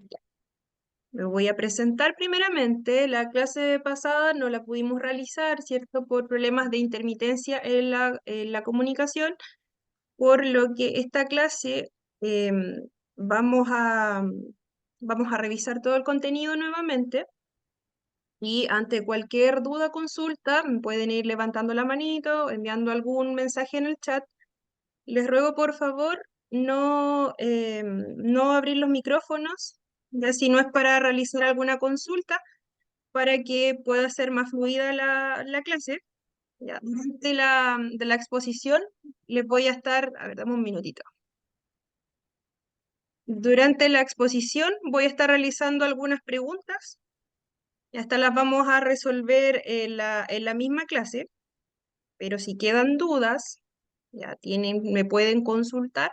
Ya. Me voy a presentar primeramente. La clase pasada no la pudimos realizar, ¿cierto? Por problemas de intermitencia en la comunicación, por lo que esta clase em, vamos a, vamos a revisar todo el contenido nuevamente y ante cualquier duda, consulta, pueden ir levantando la manito, enviando algún mensaje en el chat. Les ruego por favor no abrir los micrófonos, ya si no es para realizar alguna consulta, para que pueda ser más fluida la clase. Ya, durante de la exposición les voy a estar, a ver, dame un minutito. Durante la exposición voy a estar realizando algunas preguntas, y estas las vamos a resolver en la misma clase, pero si quedan dudas, ya me pueden consultar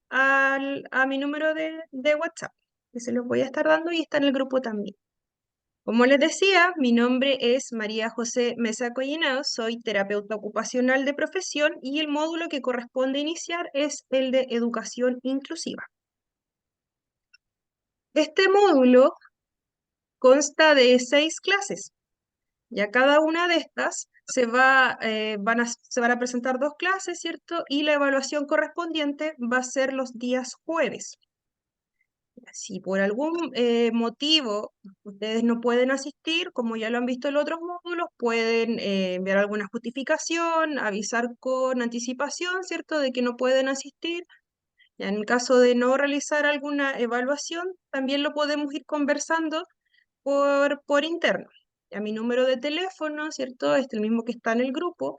a mi número de WhatsApp, que se los voy a estar dando y está en el grupo también. Como les decía, mi nombre es María José Mesa Collinado, soy terapeuta ocupacional de profesión y el módulo que corresponde iniciar es el de educación inclusiva. Este módulo consta de 6 clases. Ya cada una de estas se van a presentar 2 clases, ¿cierto? Y la evaluación correspondiente va a ser los días jueves. Si por algún motivo ustedes no pueden asistir, como ya lo han visto en los otros módulos, pueden enviar alguna justificación, avisar con anticipación, ¿cierto?, de que no pueden asistir. Ya en caso de no realizar alguna evaluación, también lo podemos ir conversando por interno. Ya mi número de teléfono, ¿cierto?, es el mismo que está en el grupo.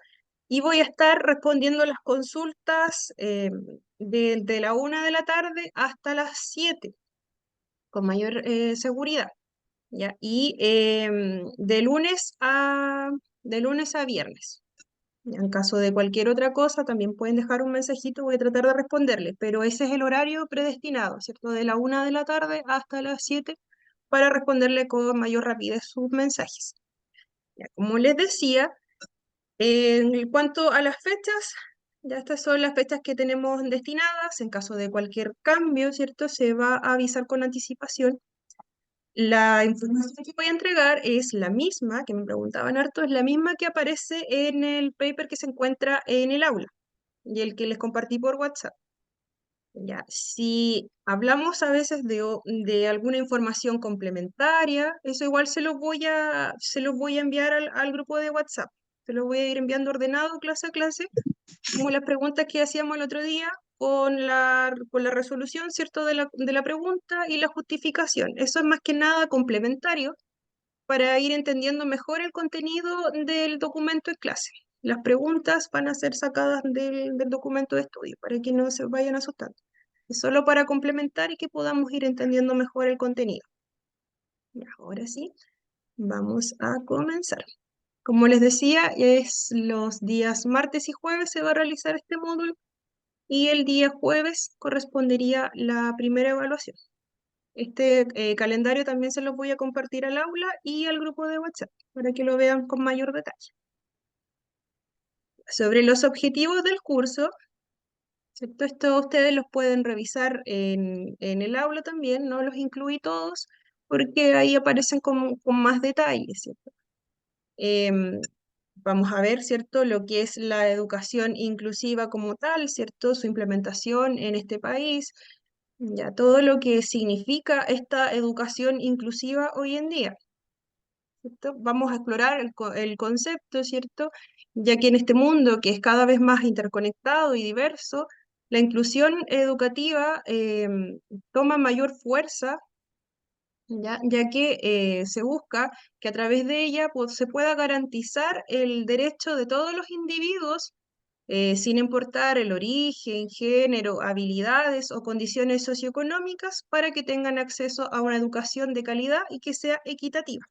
Y voy a estar respondiendo las consultas de la 1 de la tarde hasta las 7 con mayor seguridad, ¿ya? Y de lunes a viernes. En caso de cualquier otra cosa, también pueden dejar un mensajito, voy a tratar de responderle, pero ese es el horario predestinado, ¿cierto? De la 1 de la tarde hasta las 7 para responderle con mayor rapidez sus mensajes. Ya, como les decía, en cuanto a las fechas, ya estas son las fechas que tenemos destinadas. En caso de cualquier cambio, ¿cierto? Se va a avisar con anticipación. La información que voy a entregar es la misma, que me preguntaban harto, es la misma que aparece en el paper que se encuentra en el aula y el que les compartí por WhatsApp. Ya, si hablamos a veces de alguna información complementaria, eso igual se los voy a enviar al grupo de WhatsApp. Se los voy a ir enviando ordenado clase a clase, como las preguntas que hacíamos el otro día, con la resolución, ¿cierto?, de la pregunta y la justificación. Eso es más que nada complementario para ir entendiendo mejor el contenido del documento en clase. Las preguntas van a ser sacadas del documento de estudio para que no se vayan asustando. Es solo para complementar y que podamos ir entendiendo mejor el contenido. Y ahora sí, vamos a comenzar. Como les decía, es los días martes y jueves se va a realizar este módulo y el día jueves correspondería la primera evaluación. Este calendario también se los voy a compartir al aula y al grupo de WhatsApp para que lo vean con mayor detalle. Sobre los objetivos del curso, ¿cierto? Esto ustedes los pueden revisar en el aula también, no los incluí todos porque ahí aparecen con más detalles, ¿cierto? Em, Vamos a ver, ¿cierto?, lo que es la educación inclusiva como tal, ¿cierto?, su implementación en este país, ya todo lo que significa esta educación inclusiva hoy en día, ¿cierto? Vamos a explorar el concepto, ¿cierto? Ya que en este mundo que es cada vez más interconectado y diverso, la inclusión educativa toma mayor fuerza, ya que se busca que a través de ella pues, se pueda garantizar el derecho de todos los individuos, sin importar el origen, género, habilidades o condiciones socioeconómicas, para que tengan acceso a una educación de calidad y que sea equitativa.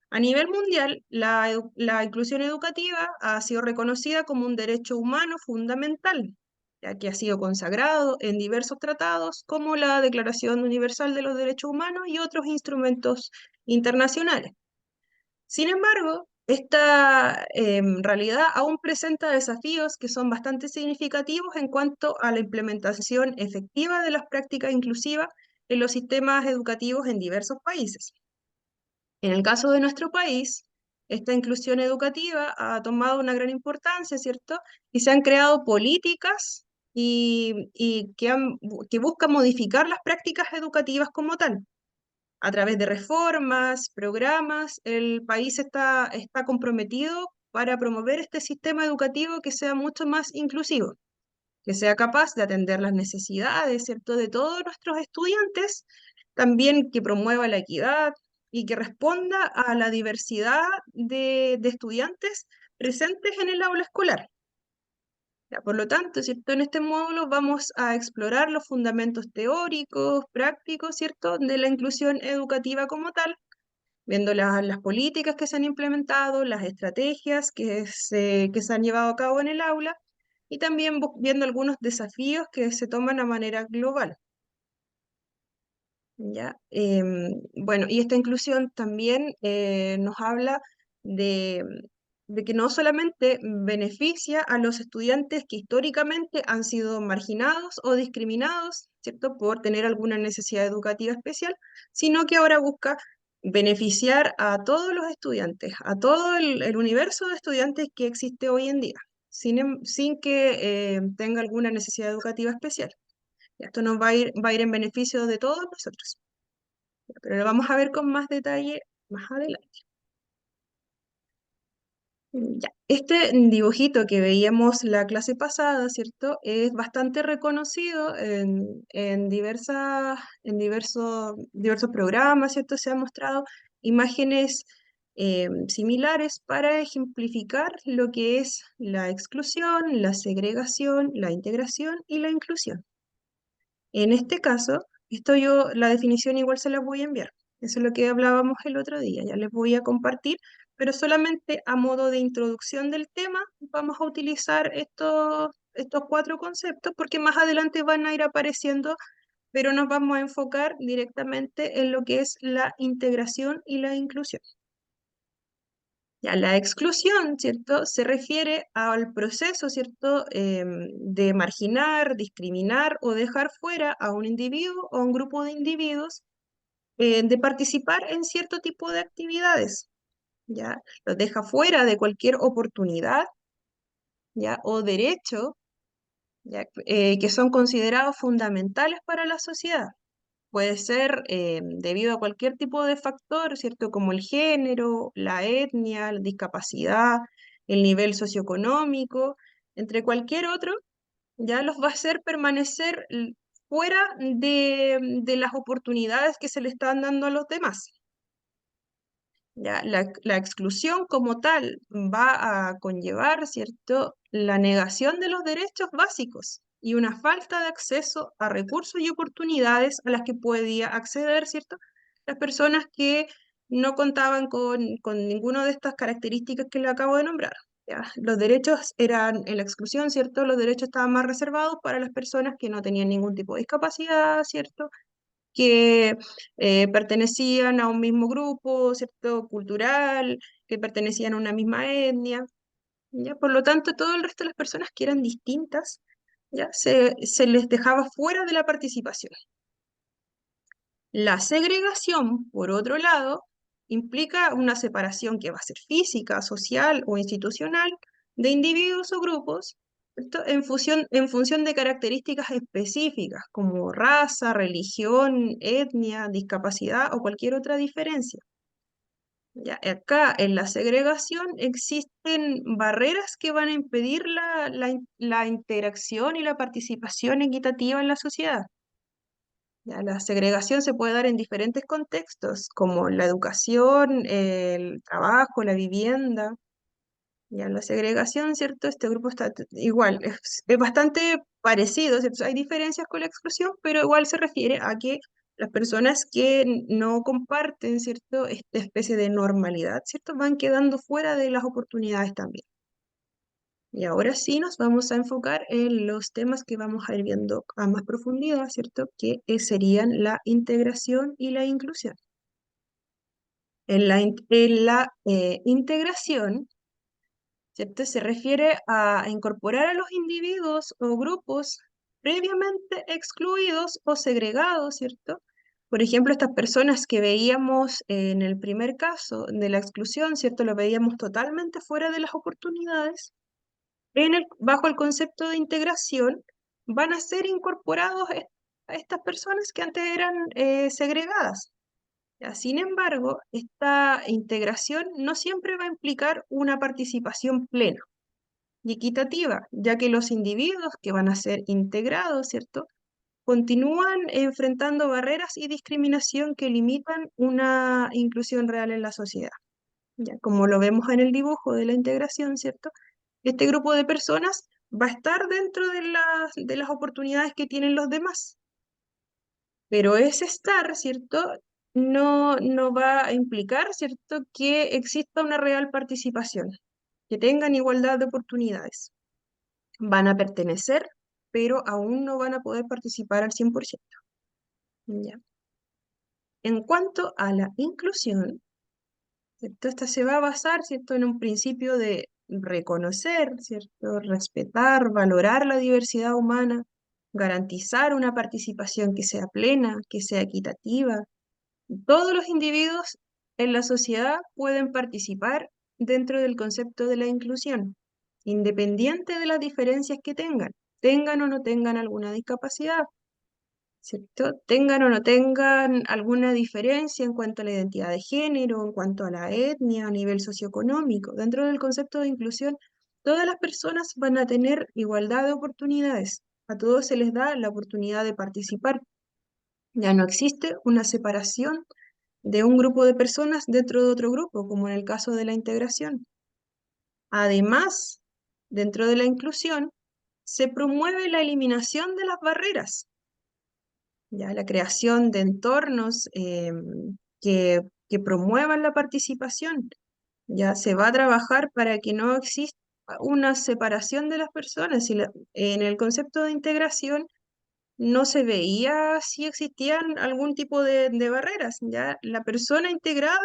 A nivel mundial, la inclusión educativa ha sido reconocida como un derecho humano fundamental, ya que ha sido consagrado en diversos tratados como la Declaración Universal de los Derechos Humanos y otros instrumentos internacionales. Sin embargo, esta realidad aún presenta desafíos que son bastante significativos en cuanto a la implementación efectiva de las prácticas inclusivas en los sistemas educativos en diversos países. En el caso de nuestro país, esta inclusión educativa ha tomado una gran importancia, ¿cierto? Y se han creado políticas y que buscan modificar las prácticas educativas como tal. A través de reformas, programas, el país está comprometido para promover este sistema educativo que sea mucho más inclusivo, que sea capaz de atender las necesidades, ¿cierto?, de todos nuestros estudiantes, también que promueva la equidad y que responda a la diversidad de estudiantes presentes en el aula escolar. Ya, por lo tanto, ¿cierto? En este módulo vamos a explorar los fundamentos teóricos, prácticos, ¿cierto?, de la inclusión educativa como tal, viendo las políticas que se han implementado, las estrategias que se han llevado a cabo en el aula y también viendo algunos desafíos que se toman a manera global. ¿Ya? Bueno, y esta inclusión también nos habla de, de que no solamente beneficia a los estudiantes que históricamente han sido marginados o discriminados, ¿cierto?, por tener alguna necesidad educativa especial, sino que ahora busca beneficiar a todos los estudiantes, a todo el universo de estudiantes que existe hoy en día, sin que tenga alguna necesidad educativa especial. Esto nos va a ir en beneficio de todos nosotros, pero lo vamos a ver con más detalle más adelante. Ya. Este dibujito que veíamos la clase pasada, ¿cierto? Es bastante reconocido en diversos programas, ¿cierto? Se han mostrado imágenes similares para ejemplificar lo que es la exclusión, la segregación, la integración y la inclusión. En este caso, la definición igual se las voy a enviar. Eso es lo que hablábamos el otro día, ya les voy a compartir, pero solamente a modo de introducción del tema vamos a utilizar estos 4 conceptos porque más adelante van a ir apareciendo, pero nos vamos a enfocar directamente en lo que es la integración y la inclusión. Ya, la exclusión, ¿cierto?, se refiere al proceso, ¿cierto?, de marginar, discriminar o dejar fuera a un individuo o un grupo de individuos de participar en cierto tipo de actividades, ¿ya? Los deja fuera de cualquier oportunidad, ¿ya?, o derecho, ¿ya?, que son considerados fundamentales para la sociedad. Puede ser debido a cualquier tipo de factor, ¿cierto? Como el género, la etnia, la discapacidad, el nivel socioeconómico, entre cualquier otro, ya los va a hacer permanecer fuera de las oportunidades que se le están dando a los demás. Ya, la exclusión como tal va a conllevar, ¿cierto?, la negación de los derechos básicos y una falta de acceso a recursos y oportunidades a las que podía acceder, ¿cierto?, las personas que no contaban con ninguna de estas características que le acabo de nombrar. ¿Ya? Los derechos eran en la exclusión, ¿cierto? Los derechos estaban más reservados para las personas que no tenían ningún tipo de discapacidad, ¿cierto?, que pertenecían a un mismo grupo, ¿cierto?, cultural, que pertenecían a una misma etnia, ¿ya? Por lo tanto, todo el resto de las personas que eran distintas, ¿ya?, se les dejaba fuera de la participación. La segregación, por otro lado, implica una separación que va a ser física, social o institucional de individuos o grupos, ¿cierto?, en función de características específicas como raza, religión, etnia, discapacidad o cualquier otra diferencia. Ya, acá en la segregación existen barreras que van a impedir la interacción y la participación equitativa en la sociedad. Ya, la segregación se puede dar en diferentes contextos, como la educación, el trabajo, la vivienda. Ya, la segregación, ¿cierto? Este grupo está igual, es bastante parecido, ¿cierto? Hay diferencias con la exclusión, pero igual se refiere a que las personas que no comparten, ¿cierto?, esta especie de normalidad, ¿cierto?, van quedando fuera de las oportunidades también. Y ahora sí nos vamos a enfocar en los temas que vamos a ir viendo a más profundidad, ¿cierto?, que serían la integración y la inclusión. En la integración, ¿cierto?, se refiere a incorporar a los individuos o grupos previamente excluidos o segregados, ¿cierto?, Por ejemplo, estas personas que veíamos en el primer caso de la exclusión, ¿cierto? Lo veíamos totalmente fuera de las oportunidades. Bajo el concepto de integración, van a ser incorporados a estas personas que antes eran segregadas. Ya, sin embargo, esta integración no siempre va a implicar una participación plena y equitativa, ya que los individuos que van a ser integrados, ¿cierto? Continúan enfrentando barreras y discriminación que limitan una inclusión real en la sociedad. Ya, como lo vemos en el dibujo de la integración, ¿cierto? Este grupo de personas va a estar dentro de las oportunidades que tienen los demás, pero ese estar, ¿cierto? No va a implicar, ¿cierto?, que exista una real participación, que tengan igualdad de oportunidades. Van a pertenecer, pero aún no van a poder participar al 100%. ¿Ya? En cuanto a la inclusión, ¿cierto? Esta se va a basar, ¿cierto?, en un principio de reconocer, ¿cierto?, respetar, valorar la diversidad humana, garantizar una participación que sea plena, que sea equitativa. Todos los individuos en la sociedad pueden participar dentro del concepto de la inclusión, independiente de las diferencias que tengan o no tengan alguna discapacidad, ¿cierto? Tengan o no tengan alguna diferencia en cuanto a la identidad de género, en cuanto a la etnia, a nivel socioeconómico. Dentro del concepto de inclusión, todas las personas van a tener igualdad de oportunidades. A todos se les da la oportunidad de participar. Ya no existe una separación de un grupo de personas dentro de otro grupo, como en el caso de la integración. Además, dentro de la inclusión, se promueve la eliminación de las barreras, ya la creación de entornos que promuevan la participación. Ya se va a trabajar para que no exista una separación de las personas. En el concepto de integración no se veía si existían algún tipo de barreras. Ya la persona integrada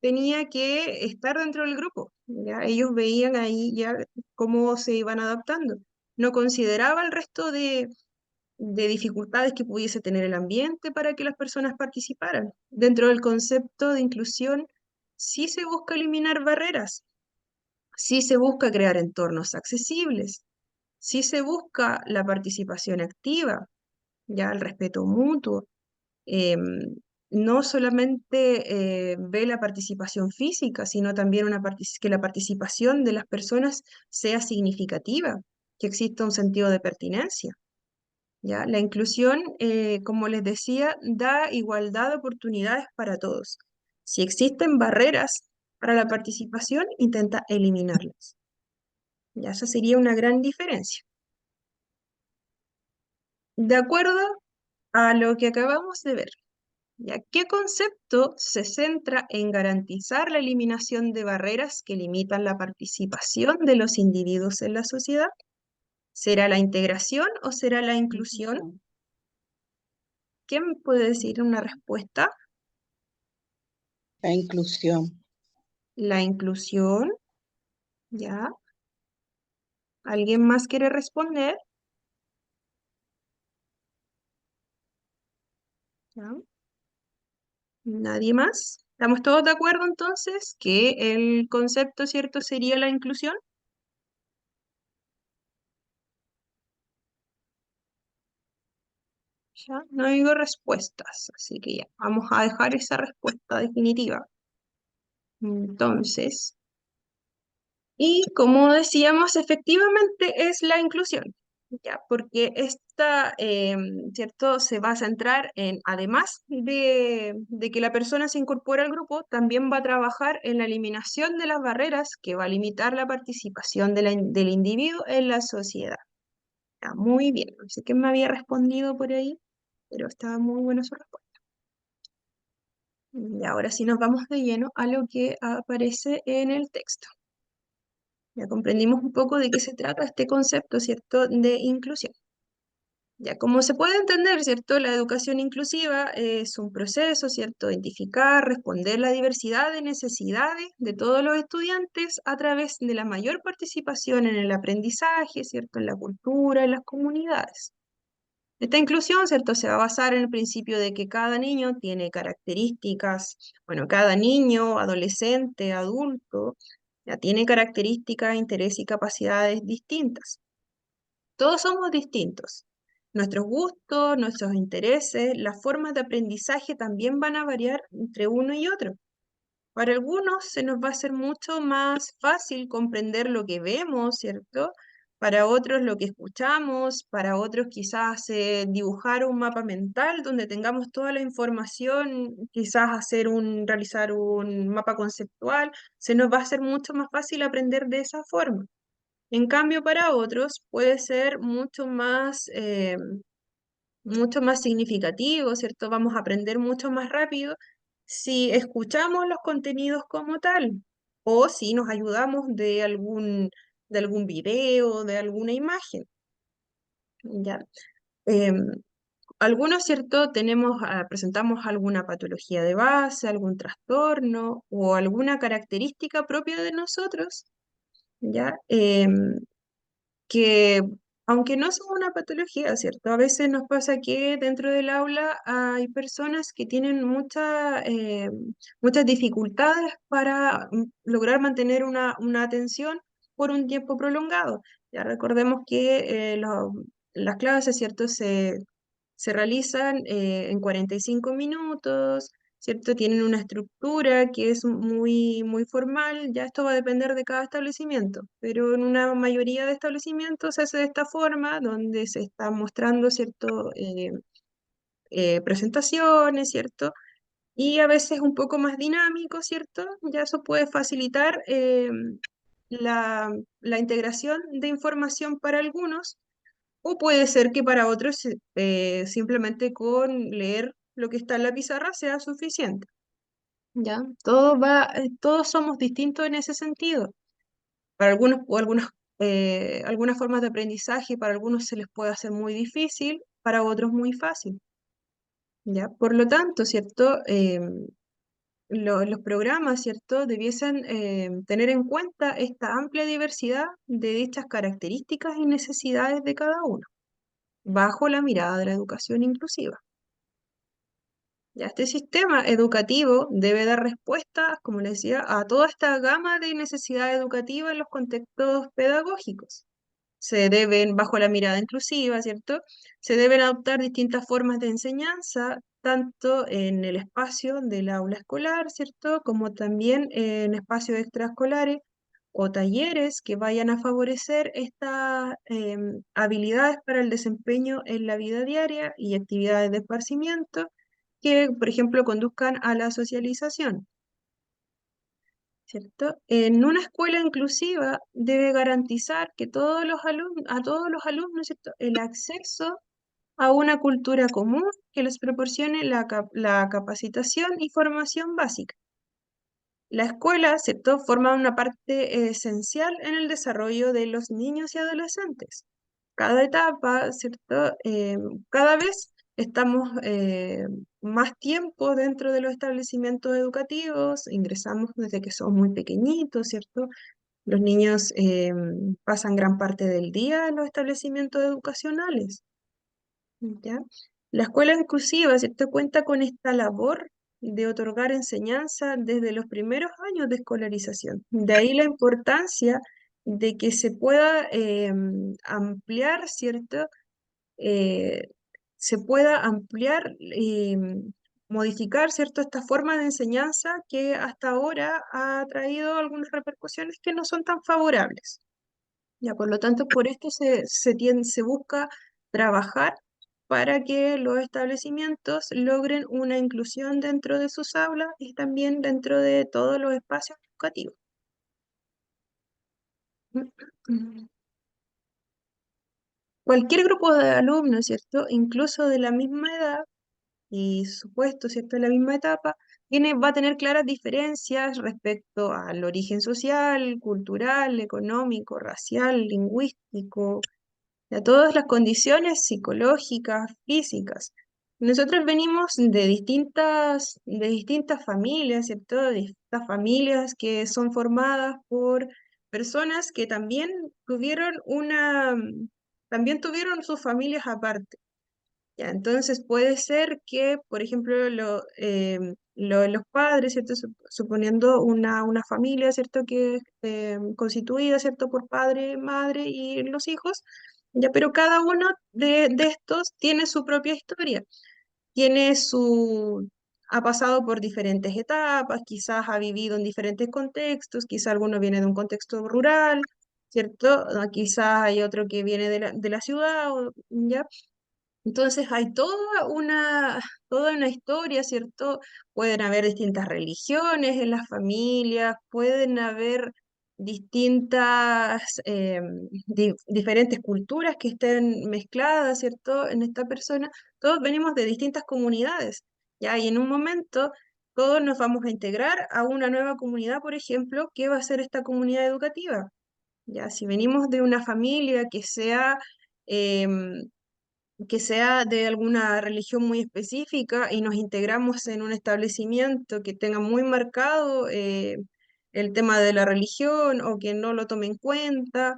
tenía que estar dentro del grupo. ¿Ya? Ellos veían ahí ya cómo se iban adaptando. No consideraba el resto de dificultades que pudiese tener el ambiente para que las personas participaran. Dentro del concepto de inclusión, sí se busca eliminar barreras, sí se busca crear entornos accesibles, sí se busca la participación activa, ya el respeto mutuo. em, no solamente ve la participación física, sino también que la participación de las personas sea significativa, que exista un sentido de pertinencia. ¿Ya? La inclusión, como les decía, da igualdad de oportunidades para todos. Si existen barreras para la participación, intenta eliminarlas. Ya, esa sería una gran diferencia. De acuerdo a lo que acabamos de ver, ¿ya? ¿Qué concepto se centra en garantizar la eliminación de barreras que limitan la participación de los individuos en la sociedad? ¿Será la integración o será la inclusión? ¿Quién me puede decir una respuesta? La inclusión. La inclusión, ¿ya? ¿Alguien más quiere responder? ¿Ya? ¿Nadie más? ¿Estamos todos de acuerdo entonces que el concepto, ¿cierto?, sería la inclusión. Ya, no digo respuestas, así que ya, vamos a dejar esa respuesta definitiva. Entonces, y como decíamos, efectivamente es la inclusión, ¿ya? Porque esta, ¿cierto?, se va a centrar en, además de que la persona se incorpora al grupo, también va a trabajar en la eliminación de las barreras que va a limitar la participación del individuo en la sociedad. Ya, muy bien, no sé quién me había respondido por ahí, pero estaba muy buena su respuesta. Y ahora sí nos vamos de lleno a lo que aparece en el texto. Ya comprendimos un poco de qué se trata este concepto, ¿cierto?, de inclusión. Ya como se puede entender, ¿cierto?, la educación inclusiva es un proceso, ¿cierto?, identificar, responder la diversidad de necesidades de todos los estudiantes a través de la mayor participación en el aprendizaje, ¿cierto?, en la cultura, en las comunidades. Esta inclusión, ¿cierto? Se va a basar en el principio de que cada niño tiene características, bueno, cada niño, adolescente, adulto, ya tiene características, intereses y capacidades distintas. Todos somos distintos. Nuestros gustos, nuestros intereses, las formas de aprendizaje también van a variar entre uno y otro. Para algunos se nos va a hacer mucho más fácil comprender lo que vemos, ¿cierto? Para otros lo que escuchamos, para otros quizás dibujar un mapa mental donde tengamos toda la información, quizás realizar un mapa conceptual, se nos va a hacer mucho más fácil aprender de esa forma. En cambio, para otros puede ser mucho más significativo, ¿cierto? Vamos a aprender mucho más rápido si escuchamos los contenidos como tal o si nos ayudamos de algún video, de alguna imagen, ¿ya? Em, Algunos, ¿cierto? Presentamos alguna patología de base, algún trastorno o alguna característica propia de nosotros, ¿ya? Que aunque no son una patología, ¿cierto? A veces nos pasa que dentro del aula hay personas que tienen muchas dificultades para lograr mantener una atención por un tiempo prolongado. Ya recordemos que las clases, ¿cierto? Se realizan en 45 minutos, ¿cierto? Tienen una estructura que es muy formal, ya esto va a depender de cada establecimiento, pero en una mayoría de establecimientos se hace de esta forma, donde se están mostrando, ¿cierto? Presentaciones, ¿cierto? Y a veces un poco más dinámico, ¿cierto? Ya eso puede facilitar la, la integración de información para algunos o puede ser que para otros simplemente con leer lo que está en la pizarra sea suficiente. ¿Ya? Todos somos distintos en ese sentido. Para algunos o algunas formas de aprendizaje, para algunos se les puede hacer muy difícil, para otros muy fácil. ¿Ya? Por lo tanto, ¿cierto? Los programas, ¿cierto? Debiesen tener en cuenta esta amplia diversidad de dichas características y necesidades de cada uno, bajo la mirada de la educación inclusiva. Ya este sistema educativo debe dar respuesta, como les decía, a toda esta gama de necesidades educativas en los contextos pedagógicos. Bajo la mirada inclusiva, ¿cierto? Se deben adoptar distintas formas de enseñanza, tanto en el espacio del aula escolar, ¿cierto? Como también en espacios extraescolares o talleres que vayan a favorecer estas habilidades para el desempeño en la vida diaria y actividades de esparcimiento que, por ejemplo, conduzcan a la socialización, ¿cierto? En una escuela inclusiva debe garantizar que a todos los alumnos, ¿cierto? El acceso a una cultura común que les proporcione la capacitación y formación básica. La escuela, ¿cierto? Forma una parte esencial en el desarrollo de los niños y adolescentes. Cada etapa, ¿cierto? Cada vez estamos más tiempo dentro de los establecimientos educativos, ingresamos desde que somos muy pequeñitos, ¿cierto? Los niños pasan gran parte del día en los establecimientos educacionales, ¿ya? La escuela inclusiva, ¿cierto? Cuenta con esta labor de otorgar enseñanza desde los primeros años de escolarización. De ahí la importancia de que se pueda ampliar, ¿cierto? eh, se pueda ampliar y modificar, ¿cierto? Esta forma de enseñanza que hasta ahora ha traído algunas repercusiones que no son tan favorables. Ya, por lo tanto, por esto se busca trabajar para que los establecimientos logren una inclusión dentro de sus aulas y también dentro de todos los espacios educativos. Cualquier grupo de alumnos, ¿cierto? Incluso de la misma edad y supuesto, ¿cierto? En la misma etapa, va a tener claras diferencias respecto al origen social, cultural, económico, racial, lingüístico, a todas las condiciones psicológicas, físicas. Nosotros venimos de distintas familias, ¿cierto? De distintas familias que son formadas por personas que también tuvieron sus familias aparte. Ya, entonces puede ser que, por ejemplo, los padres, ¿cierto? Suponiendo una familia, ¿cierto? Que constituida, ¿cierto? Por padre, madre y los hijos, ya, pero cada uno de estos tiene su propia historia, tiene ha pasado por diferentes etapas, quizás ha vivido en diferentes contextos, quizás alguno viene de un contexto rural, ¿cierto? Quizás hay otro que viene de la ciudad, ¿ya? Entonces hay toda una historia, ¿cierto? Pueden haber distintas religiones en las familias, pueden haber distintas, diferentes culturas que estén mezcladas, ¿cierto? En esta persona. Todos venimos de distintas comunidades, ¿ya? Y en un momento todos nos vamos a integrar a una nueva comunidad, por ejemplo, que va a ser esta comunidad educativa, ¿ya? Si venimos de una familia em, que sea de alguna religión muy específica y nos integramos en un establecimiento que tenga muy marcado el tema de la religión o que no lo tome en cuenta,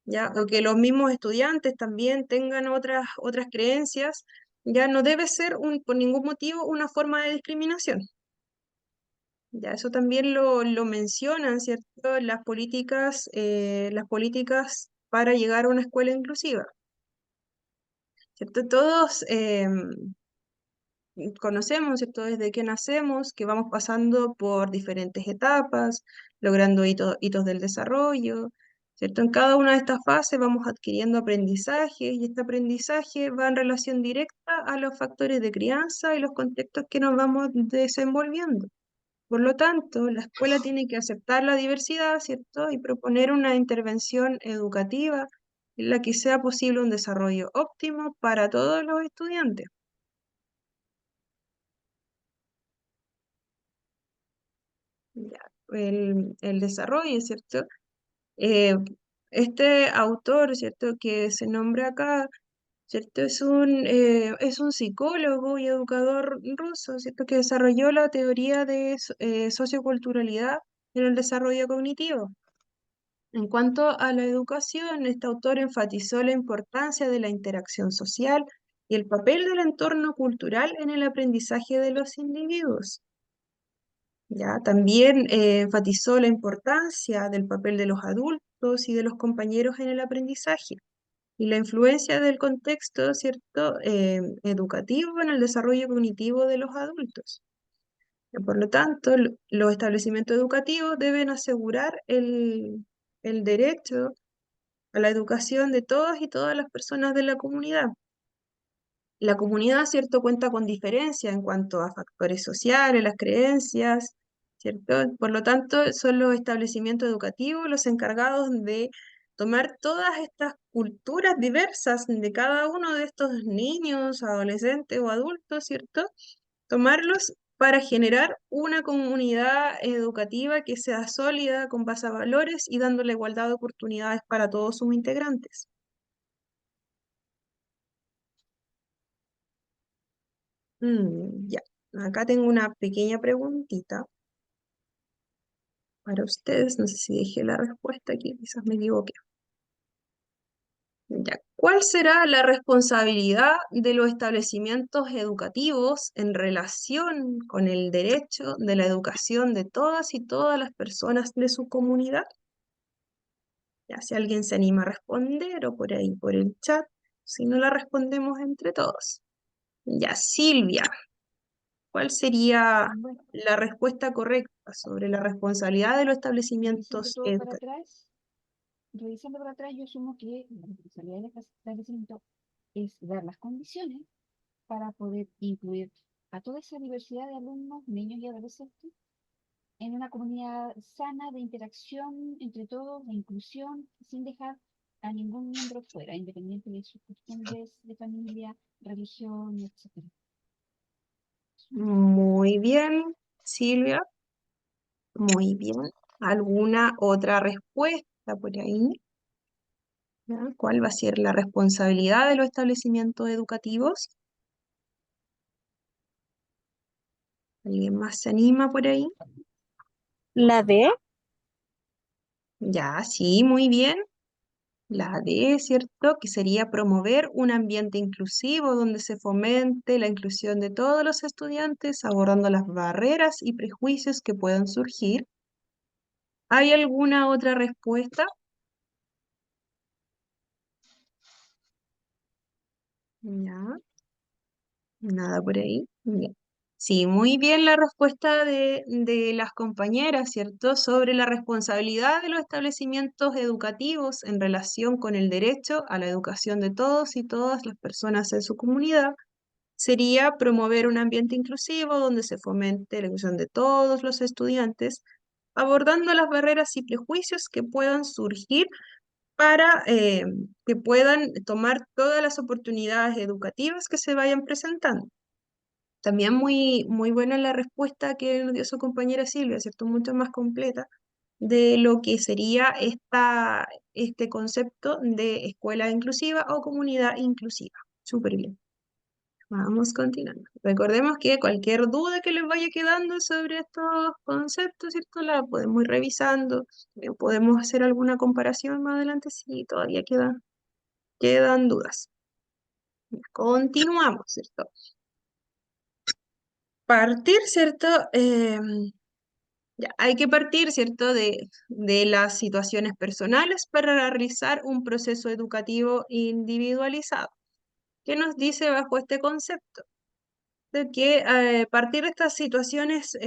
¿ya? O que los mismos estudiantes también tengan otras creencias, ya no debe ser por ningún motivo una forma de discriminación. Ya, eso también lo mencionan, ¿cierto? Las políticas para llegar a una escuela inclusiva, ¿cierto? Todos conocemos, ¿cierto? Desde que nacemos, que vamos pasando por diferentes etapas, logrando hitos del desarrollo, ¿cierto? En cada una de estas fases vamos adquiriendo aprendizaje y este aprendizaje va en relación directa a los factores de crianza y los contextos que nos vamos desenvolviendo. Por lo tanto, la escuela tiene que aceptar la diversidad, ¿cierto? Y proponer una intervención educativa en la que sea posible un desarrollo óptimo para todos los estudiantes. Ya, el desarrollo, ¿cierto? Eh, este autor, ¿cierto? Que se nombra acá, ¿cierto? Es un psicólogo y educador ruso, ¿cierto? Que desarrolló la teoría de socioculturalidad en el desarrollo cognitivo. En cuanto a la educación, este autor enfatizó la importancia de la interacción social y el papel del entorno cultural en el aprendizaje de los individuos. ¿Ya? También enfatizó la importancia del papel de los adultos y de los compañeros en el aprendizaje y la influencia del contexto, ¿cierto? Educativo en el desarrollo cognitivo de los adultos. Por lo tanto, los establecimientos educativos deben asegurar el derecho a la educación de todas y todas las personas de la comunidad. La comunidad, ¿cierto?, cuenta con diferencias en cuanto a factores sociales, las creencias, ¿cierto? Por lo tanto, son los establecimientos educativos los encargados de tomar todas estas culturas diversas de cada uno de estos niños, adolescentes o adultos, ¿cierto? Tomarlos para generar una comunidad educativa que sea sólida, con base a valores y dando la igualdad de oportunidades para todos sus integrantes. Ya, acá tengo una pequeña preguntita para ustedes. No sé si dejé la respuesta aquí, quizás me equivoqué. Ya, ¿cuál será la responsabilidad de los establecimientos educativos en relación con el derecho de la educación de todas y todas las personas de su comunidad? Ya, si alguien se anima a responder o por ahí por el chat, si no la respondemos entre todos. Ya, Silvia, ¿cuál sería Bueno, la respuesta correcta sobre la responsabilidad de los revisando establecimientos todo para educativos? atrás, revisando para atrás, yo asumo que la responsabilidad del establecimiento es dar las condiciones para poder incluir a toda esa diversidad de alumnos, niños y adolescentes en una comunidad sana de interacción entre todos, de inclusión, sin dejar a ningún miembro fuera, independiente de sus costumbres de familia, religión, etcétera. Muy bien, Silvia, muy bien. ¿Alguna otra respuesta por ahí? ¿Ya? ¿Cuál va a ser la responsabilidad de los establecimientos educativos? ¿Alguien más se anima por ahí? La D, Ya, sí, muy bien. La D, ¿cierto? Que sería promover un ambiente inclusivo donde se fomente la inclusión de todos los estudiantes, abordando las barreras y prejuicios que puedan surgir. ¿Hay alguna otra respuesta? Ya, nada por ahí. Ya. Sí, muy bien la respuesta de las compañeras, ¿cierto? Sobre la responsabilidad de los establecimientos educativos en relación con el derecho a la educación de todos y todas las personas en su comunidad. Sería promover un ambiente inclusivo donde se fomente la inclusión de todos los estudiantes, abordando las barreras y prejuicios que puedan surgir para que puedan tomar todas las oportunidades educativas que se vayan presentando. También muy buena la respuesta que nos dio su compañera Silvia, ¿cierto? Mucho más completa de lo que sería este concepto de escuela inclusiva o comunidad inclusiva. Súper bien. Vamos continuando. Recordemos que cualquier duda que les vaya quedando sobre estos conceptos, ¿cierto? La podemos ir revisando. Podemos hacer alguna comparación más adelante si todavía quedan dudas. Continuamos, ¿cierto? Partir, ¿cierto? Ya, hay que partir, ¿cierto? De las situaciones personales para realizar un proceso educativo individualizado. ¿Qué nos dice bajo este concepto? De que partir de estas situaciones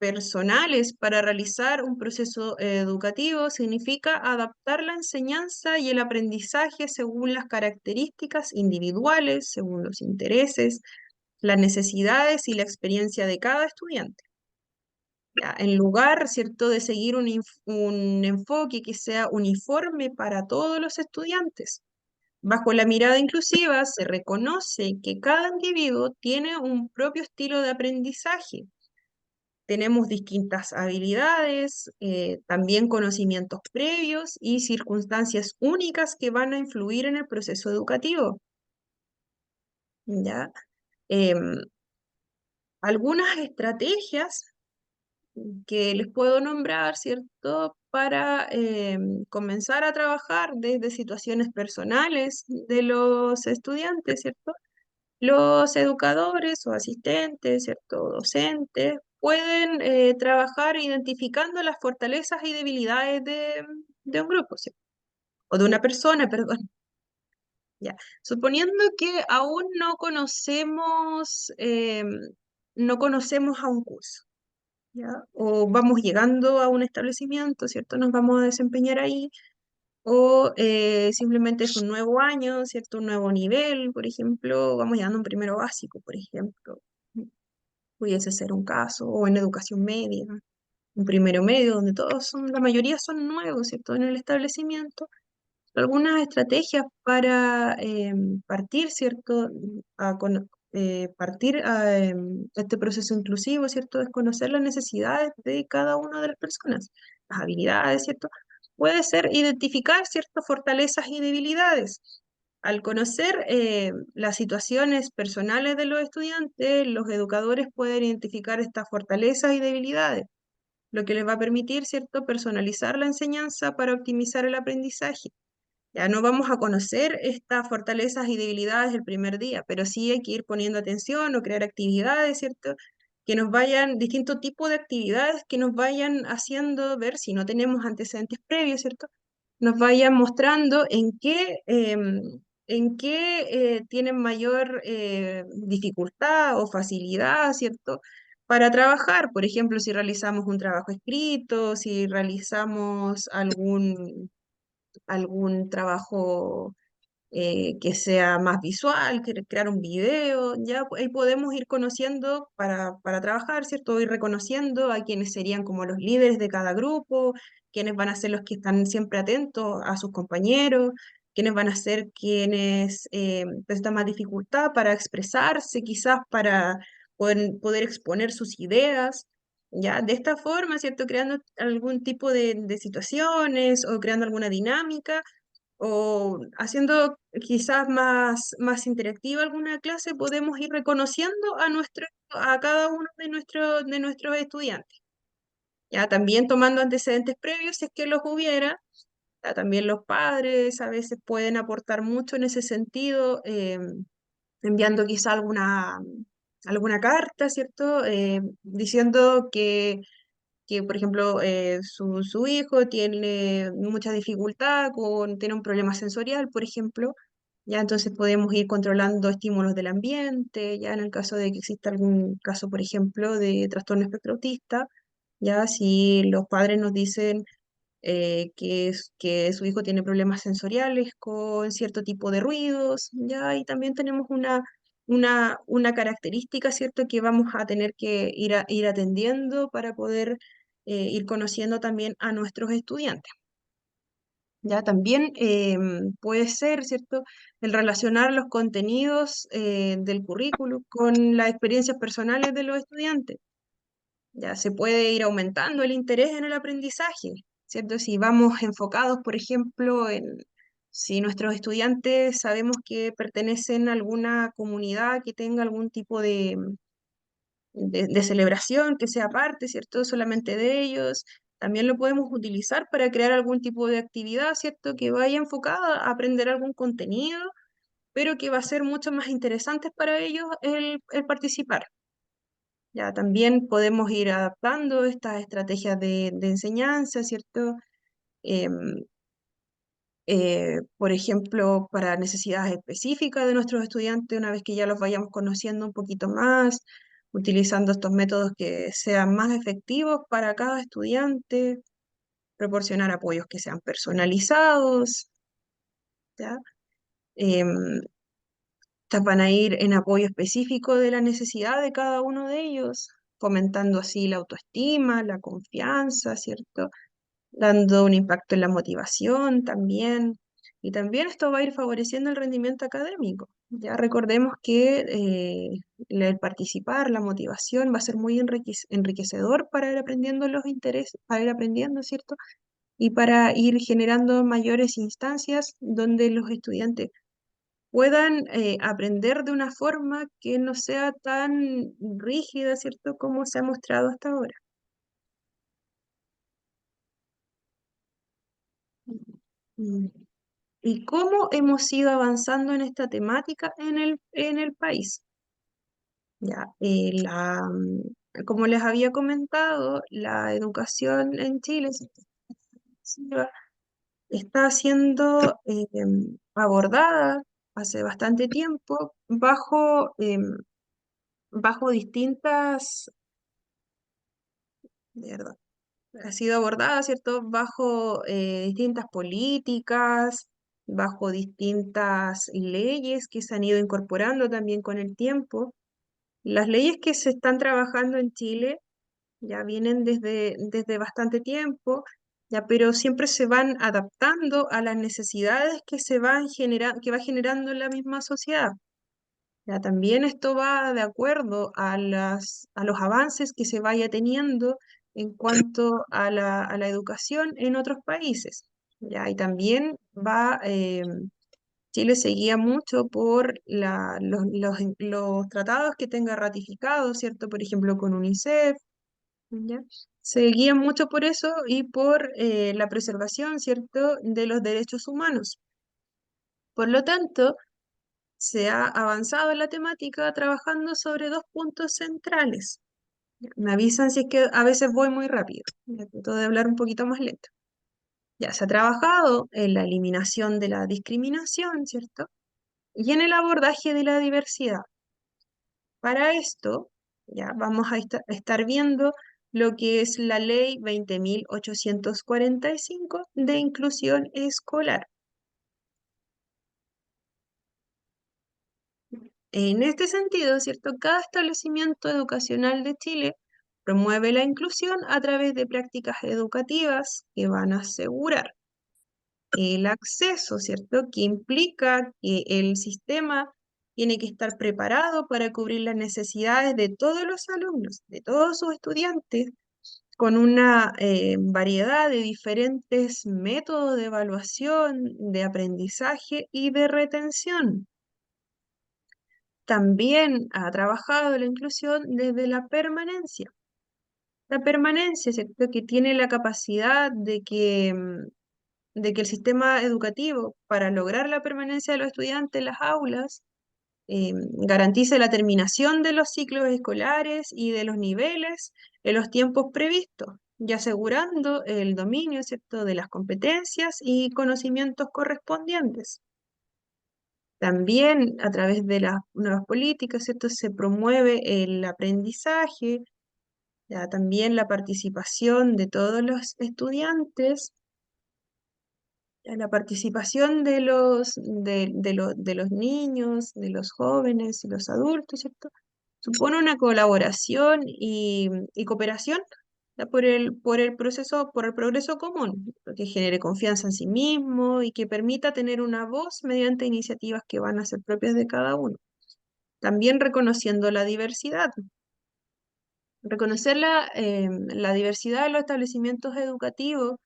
personales para realizar un proceso educativo significa adaptar la enseñanza y el aprendizaje según las características individuales, según los intereses, las necesidades y la experiencia de cada estudiante. Ya, en lugar, ¿cierto?, de seguir un enfoque que sea uniforme para todos los estudiantes. Bajo la mirada inclusiva se reconoce que cada individuo tiene un propio estilo de aprendizaje. Tenemos distintas habilidades, también conocimientos previos y circunstancias únicas que van a influir en el proceso educativo. ¿Ya? Em, Algunas estrategias que les puedo nombrar, ¿cierto? Para comenzar a trabajar desde situaciones personales de los estudiantes, ¿cierto? Los educadores o asistentes, ¿cierto? Docentes pueden trabajar identificando las fortalezas y debilidades de un grupo, ¿cierto? O de una persona, perdón. Ya. Suponiendo que aún no conocemos a un curso, ¿ya? O vamos llegando a un establecimiento, ¿cierto? Nos vamos a desempeñar ahí, o simplemente es un nuevo año, ¿cierto? Un nuevo nivel, por ejemplo, vamos llegando a un primero básico, por ejemplo. Pudiese ser un caso, o en educación media, un primero medio, donde la mayoría son nuevos, ¿cierto? En el establecimiento. Algunas estrategias para partir, ¿cierto? Partir a este proceso inclusivo, ¿cierto? Es conocer las necesidades de cada una de las personas, las habilidades, ¿cierto? Puede ser identificar ciertas fortalezas y debilidades. Al conocer las situaciones personales de los estudiantes, los educadores pueden identificar estas fortalezas y debilidades, lo que les va a permitir, ¿cierto?, personalizar la enseñanza para optimizar el aprendizaje. Ya no vamos a conocer estas fortalezas y debilidades el primer día, pero sí hay que ir poniendo atención o crear actividades, ¿cierto? Que nos vayan, distintos tipos de actividades que nos vayan haciendo ver, si no tenemos antecedentes previos, ¿cierto? Nos vayan mostrando en qué tienen mayor dificultad o facilidad, ¿cierto? Para trabajar, por ejemplo, si realizamos un trabajo escrito, si realizamos algún trabajo que sea más visual, crear un video, ya ahí podemos ir conociendo para trabajar, ¿cierto? Ir reconociendo a quienes serían como los líderes de cada grupo, quienes van a ser los que están siempre atentos a sus compañeros, quienes van a ser quienes presentan más dificultad para expresarse, quizás para poder exponer sus ideas. Ya, de esta forma, ¿cierto? Creando algún tipo de situaciones o creando alguna dinámica o haciendo quizás más interactiva alguna clase, podemos ir reconociendo a cada uno de nuestros estudiantes. Ya también tomando antecedentes previos, si es que los hubiera, También los padres a veces pueden aportar mucho en ese sentido, enviando quizá alguna carta, ¿cierto? Diciendo que, por ejemplo, su hijo tiene mucha dificultad, tiene un problema sensorial, por ejemplo, ya entonces podemos ir controlando estímulos del ambiente, ya en el caso de que exista algún caso, por ejemplo, de trastorno espectro autista, ya si los padres nos dicen que su hijo tiene problemas sensoriales con cierto tipo de ruidos, ya, y también tenemos una característica, ¿cierto?, que vamos a tener que ir atendiendo para poder ir conociendo también a nuestros estudiantes. Ya también puede ser, ¿cierto?, el relacionar los contenidos del currículum con las experiencias personales de los estudiantes. Ya se puede ir aumentando el interés en el aprendizaje, ¿cierto? Si vamos enfocados, por ejemplo, si nuestros estudiantes sabemos que pertenecen a alguna comunidad que tenga algún tipo de celebración, que sea parte, ¿cierto? Solamente de ellos, también lo podemos utilizar para crear algún tipo de actividad, ¿cierto? Que vaya enfocada a aprender algún contenido, pero que va a ser mucho más interesante para ellos el participar. Ya también podemos ir adaptando estas estrategias de enseñanza, ¿cierto? Em, por ejemplo, para necesidades específicas de nuestros estudiantes, una vez que ya los vayamos conociendo un poquito más, utilizando estos métodos que sean más efectivos para cada estudiante, proporcionar apoyos que sean personalizados, ¿ya? Em, Van a ir en apoyo específico de la necesidad de cada uno de ellos, fomentando así la autoestima, la confianza, ¿cierto? Dando un impacto en la motivación también. Y también esto va a ir favoreciendo el rendimiento académico. Ya recordemos que el participar, la motivación va a ser muy enriquecedor para ir aprendiendo los intereses, para ir aprendiendo, ¿cierto? Y para ir generando mayores instancias donde los estudiantes puedan aprender de una forma que no sea tan rígida, ¿cierto? Como se ha mostrado hasta ahora. Mm. ¿Y cómo hemos ido avanzando en esta temática en el país? Ya, como les había comentado, la educación en Chile está siendo abordada hace bastante tiempo bajo distintas, de verdad, ha sido abordada, ¿cierto? Bajo distintas políticas, bajo distintas leyes que se han ido incorporando también con el tiempo. Las leyes que se están trabajando en Chile ya vienen desde bastante tiempo, ya, pero siempre se van adaptando a las necesidades que va generando la misma sociedad. Ya, también esto va de acuerdo a los avances que se vaya teniendo en cuanto a la educación en otros países. Ya, y también Chile se guía mucho por los tratados que tenga ratificados, ¿cierto? Por ejemplo, con UNICEF, ¿ya? Se guía mucho por eso y por la preservación, ¿cierto?, de los derechos humanos. Por lo tanto, se ha avanzado en la temática trabajando sobre dos puntos centrales. Me avisan si es que a veces voy muy rápido. Trato de hablar un poquito más lento. Ya se ha trabajado en la eliminación de la discriminación, ¿cierto? Y en el abordaje de la diversidad. Para esto, ya vamos a estar viendo lo que es la Ley 20.845 de inclusión escolar. En este sentido, ¿cierto? Cada establecimiento educacional de Chile promueve la inclusión a través de prácticas educativas que van a asegurar el acceso, ¿cierto? Que implica que el sistema tiene que estar preparado para cubrir las necesidades de todos los alumnos, de todos sus estudiantes, con una variedad de diferentes métodos de evaluación, de aprendizaje y de retención. También ha trabajado la inclusión desde la permanencia. La permanencia, ¿cierto? Que tiene la capacidad de que de que el sistema educativo, para lograr la permanencia de los estudiantes en las aulas, garantice la terminación de los ciclos escolares y de los niveles en los tiempos previstos, y asegurando el dominio, ¿cierto?, de las competencias y conocimientos correspondientes. También a través de las nuevas políticas, ¿cierto?, se promueve el aprendizaje, ya, también la participación de todos los estudiantes, la participación de los niños, de los jóvenes y los adultos, ¿cierto? Supone una colaboración y cooperación, ya, por el proceso, por el progreso común, que genere confianza en sí mismo y que permita tener una voz mediante iniciativas que van a ser propias de cada uno. También reconociendo la diversidad. Reconocer la diversidad de los establecimientos educativos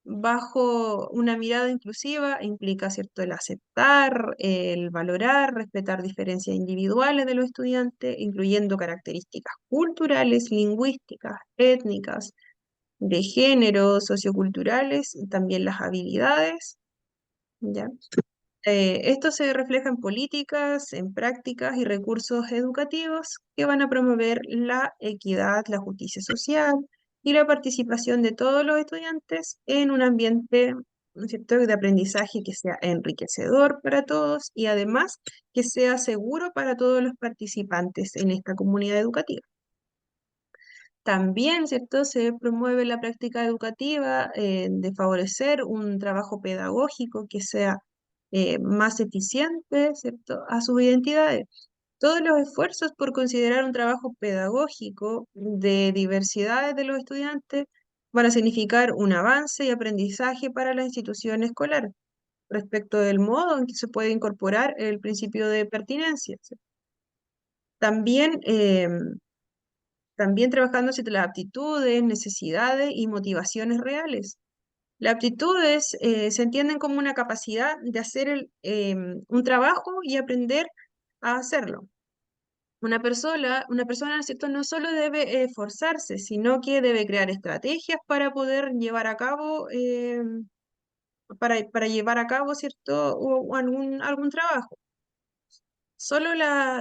bajo una mirada inclusiva implica, ¿cierto?, el aceptar, el valorar, respetar diferencias individuales de los estudiantes, incluyendo características culturales, lingüísticas, étnicas, de género, socioculturales, y también las habilidades, ¿ya? Esto se refleja en políticas, en prácticas y recursos educativos que van a promover la equidad, la justicia social y la participación de todos los estudiantes en un ambiente, ¿no es cierto?, de aprendizaje que sea enriquecedor para todos y además que sea seguro para todos los participantes en esta comunidad educativa. También, ¿cierto?, se promueve la práctica educativa de favorecer un trabajo pedagógico que sea más eficiente, ¿cierto?, a sus identidades. Todos los esfuerzos por considerar un trabajo pedagógico de diversidades de los estudiantes van a significar un avance y aprendizaje para la institución escolar respecto del modo en que se puede incorporar el principio de pertinencia, ¿cierto? También también trabajando sobre las aptitudes, necesidades y motivaciones reales. Las aptitudes se entienden como una capacidad de hacer un trabajo y aprender a hacerlo. Una persona, ¿no es cierto?, no solo debe esforzarse, sino que debe crear estrategias para poder llevar a cabo, para llevar a cabo, ¿cierto?, o algún trabajo. Solo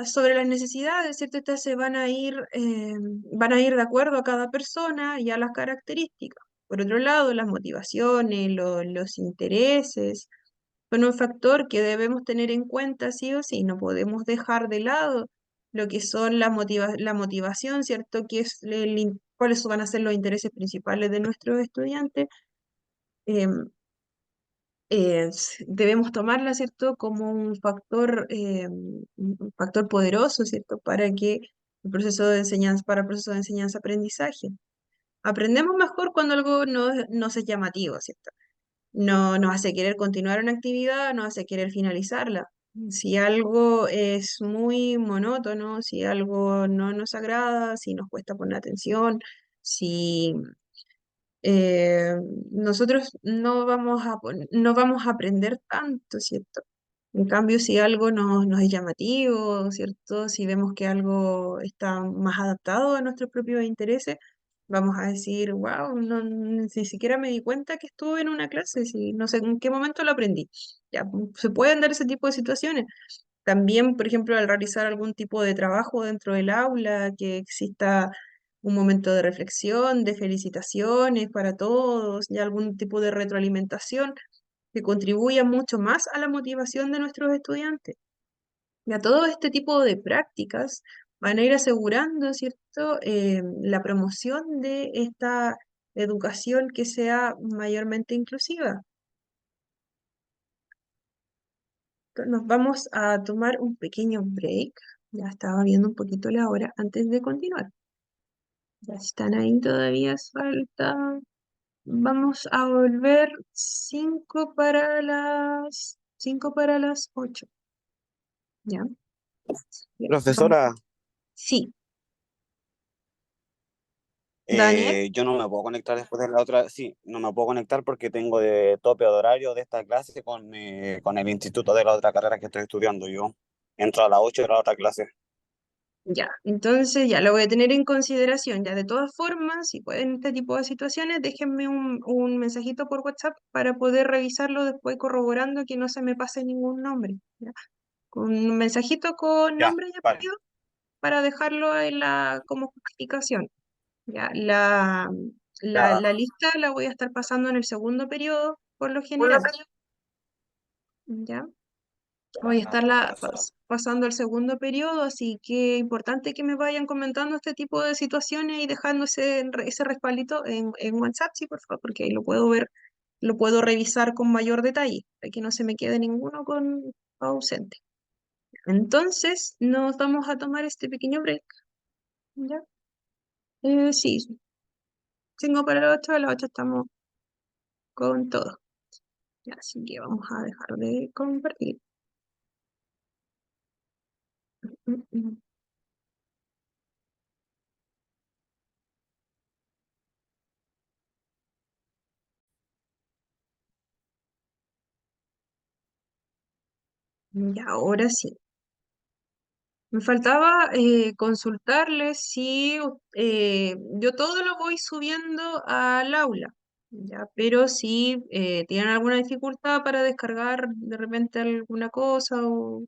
sobre las necesidades, ¿cierto? Estas van a ir de acuerdo a cada persona y a las características. Por otro lado, las motivaciones, los intereses, son un factor que debemos tener en cuenta sí o sí. No podemos dejar de lado lo que son la motivación, ¿cierto? Cuáles van a ser los intereses principales de nuestros estudiantes. Debemos tomarla, ¿cierto?, como un factor poderoso, ¿cierto?, para que el proceso de enseñanza, para el proceso de enseñanza-aprendizaje. Aprendemos mejor cuando algo nos es llamativo, ¿cierto? No nos hace querer continuar una actividad, nos hace querer finalizarla. Si algo es muy monótono, si algo no nos agrada, si nos cuesta poner atención, si eh, nosotros no vamos a aprender tanto, ¿cierto? En cambio, si algo nos es llamativo, ¿cierto? Si vemos que algo está más adaptado a nuestros propios intereses, vamos a decir, wow, ni siquiera me di cuenta que estuve en una clase, si no sé en qué momento lo aprendí. Ya, se pueden dar ese tipo de situaciones. También, por ejemplo, al realizar algún tipo de trabajo dentro del aula, que exista un momento de reflexión, de felicitaciones para todos, y algún tipo de retroalimentación que contribuya mucho más a la motivación de nuestros estudiantes. Y a todo este tipo de prácticas van a ir asegurando, ¿cierto?, la promoción de esta educación que sea mayormente inclusiva. Nos vamos a tomar un pequeño break. Ya estaba viendo un poquito la hora antes de continuar. Ya están ahí todavía, falta. Vamos a volver 5 para las 8. ¿Ya? Bien, vamos. Profesora, Sí, Daniel. yo no me puedo conectar después de la otra, sí, no me puedo conectar porque tengo de tope de horario de esta clase con el instituto de la otra carrera que estoy estudiando. Yo entro a las 8 de la otra clase. Ya, entonces ya lo voy a tener en consideración. Ya, de todas formas, si pueden este tipo de situaciones, déjenme un mensajito por WhatsApp para poder revisarlo después corroborando que no se me pase ningún nombre. ¿Ya? Con un mensajito con Ya, nombre y vale. apellido para dejarlo en como justificación. Ya, Ya. la lista la voy a estar pasando en el segundo periodo, por lo general. ¿Ya? Voy a estarla pasando el segundo periodo, así que importante que me vayan comentando este tipo de situaciones y dejando ese respaldito en WhatsApp, sí, por favor, porque ahí lo puedo ver, lo puedo revisar con mayor detalle, para que no se me quede ninguno con ausente. Entonces, nos vamos a tomar este pequeño break, ¿ya? Sí, 5 para las 8, a las 8 estamos con todo. Ya, así que vamos a dejar de compartir. Mm, mm. Y ahora sí. Me faltaba consultarles si yo todo lo voy subiendo al aula, ¿ya? Pero si tienen alguna dificultad para descargar de repente alguna cosa o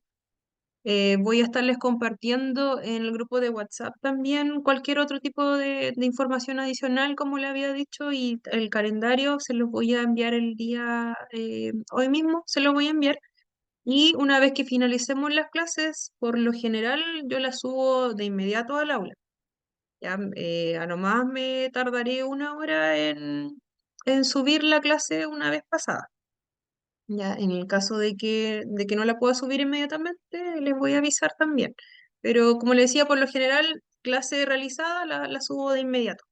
voy a estarles compartiendo en el grupo de WhatsApp también cualquier otro tipo de información adicional, como le había dicho, y el calendario se los voy a enviar el día, hoy mismo se lo voy a enviar. Y una vez que finalicemos las clases, por lo general yo las subo de inmediato al aula. Ya, a lo más me tardaré 1 hora en subir la clase una vez pasada. Ya, en el caso de que no la pueda subir inmediatamente, les voy a avisar también. Pero como le decía, por lo general, clase realizada la subo de inmediato.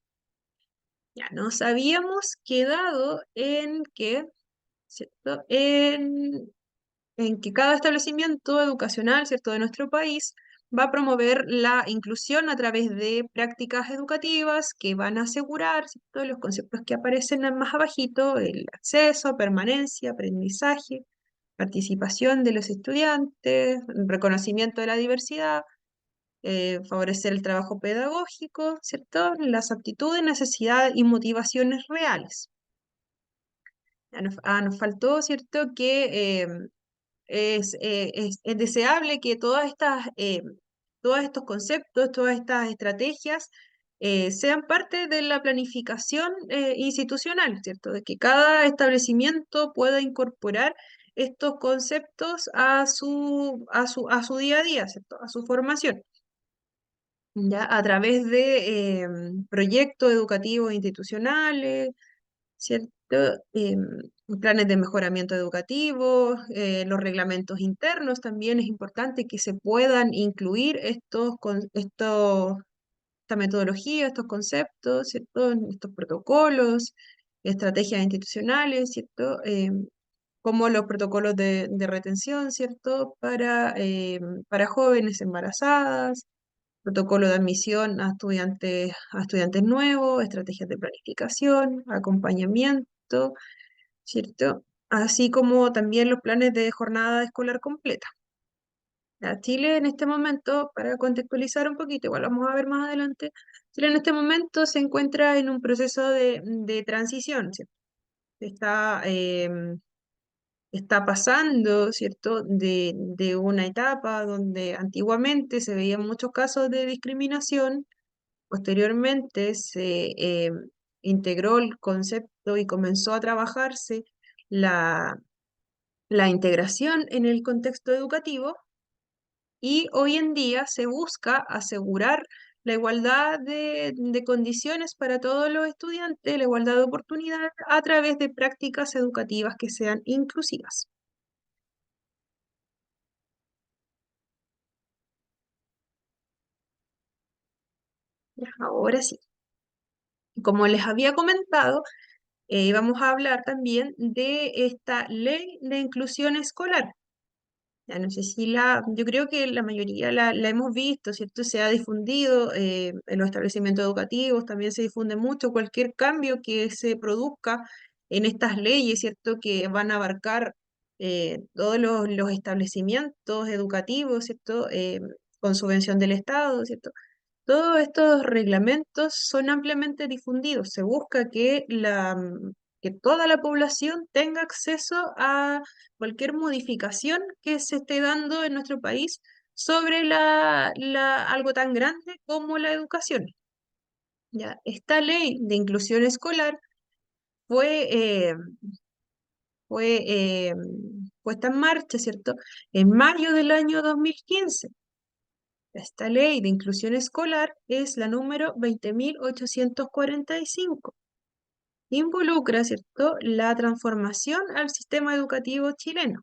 Ya, nos habíamos quedado en que, ¿cierto? En que cada establecimiento educacional, ¿cierto?, de nuestro país va a promover la inclusión a través de prácticas educativas que van a asegurar, ¿cierto?, los conceptos que aparecen más abajito: el acceso, permanencia, aprendizaje, participación de los estudiantes, reconocimiento de la diversidad, favorecer el trabajo pedagógico, ¿cierto?, las aptitudes, necesidades y motivaciones reales. Ya nos faltó, ¿cierto?, que es deseable que todos estos conceptos, todas estas estrategias sean parte de la planificación institucional, ¿cierto? De que cada establecimiento pueda incorporar estos conceptos a su día a día, ¿cierto? A su formación. ¿Ya? A través de proyectos educativos institucionales, ¿cierto? Em, Planes de mejoramiento educativo, los reglamentos internos también es importante que se puedan incluir esta metodología, estos conceptos, ¿cierto? Estos protocolos, estrategias institucionales, ¿cierto? Como los protocolos de retención, ¿cierto? Para jóvenes embarazadas, protocolo de admisión a estudiantes nuevos, estrategias de planificación, acompañamiento, ¿cierto? Así como también los planes de jornada escolar completa. Ya, Chile en este momento, para contextualizar un poquito, igual vamos a ver más adelante, Chile en este momento se encuentra en un proceso de transición, ¿cierto? Está, está pasando, ¿cierto?, de una etapa donde antiguamente se veían muchos casos de discriminación. Posteriormente se integró el concepto y comenzó a trabajarse la, la integración en el contexto educativo, y hoy en día se busca asegurar la igualdad de condiciones para todos los estudiantes, la igualdad de oportunidades a través de prácticas educativas que sean inclusivas. Ya, ahora sí, como les había comentado, vamos a hablar también de esta ley de inclusión escolar. Ya no sé si yo creo que la mayoría la hemos visto, ¿cierto? Se ha difundido en los establecimientos educativos, también se difunde mucho cualquier cambio que se produzca en estas leyes, ¿cierto? Que van a abarcar todos los establecimientos educativos, ¿cierto? con subvención del Estado, ¿cierto? Todos estos reglamentos son ampliamente difundidos. Se busca que toda la población tenga acceso a cualquier modificación que se esté dando en nuestro país sobre algo tan grande como la educación. ¿Ya? Esta ley de inclusión escolar fue, eh, fue puesta en marcha, ¿cierto? En mayo del año 2015. Esta ley de inclusión escolar es la número 20.845. Involucra, ¿cierto?, la transformación al sistema educativo chileno.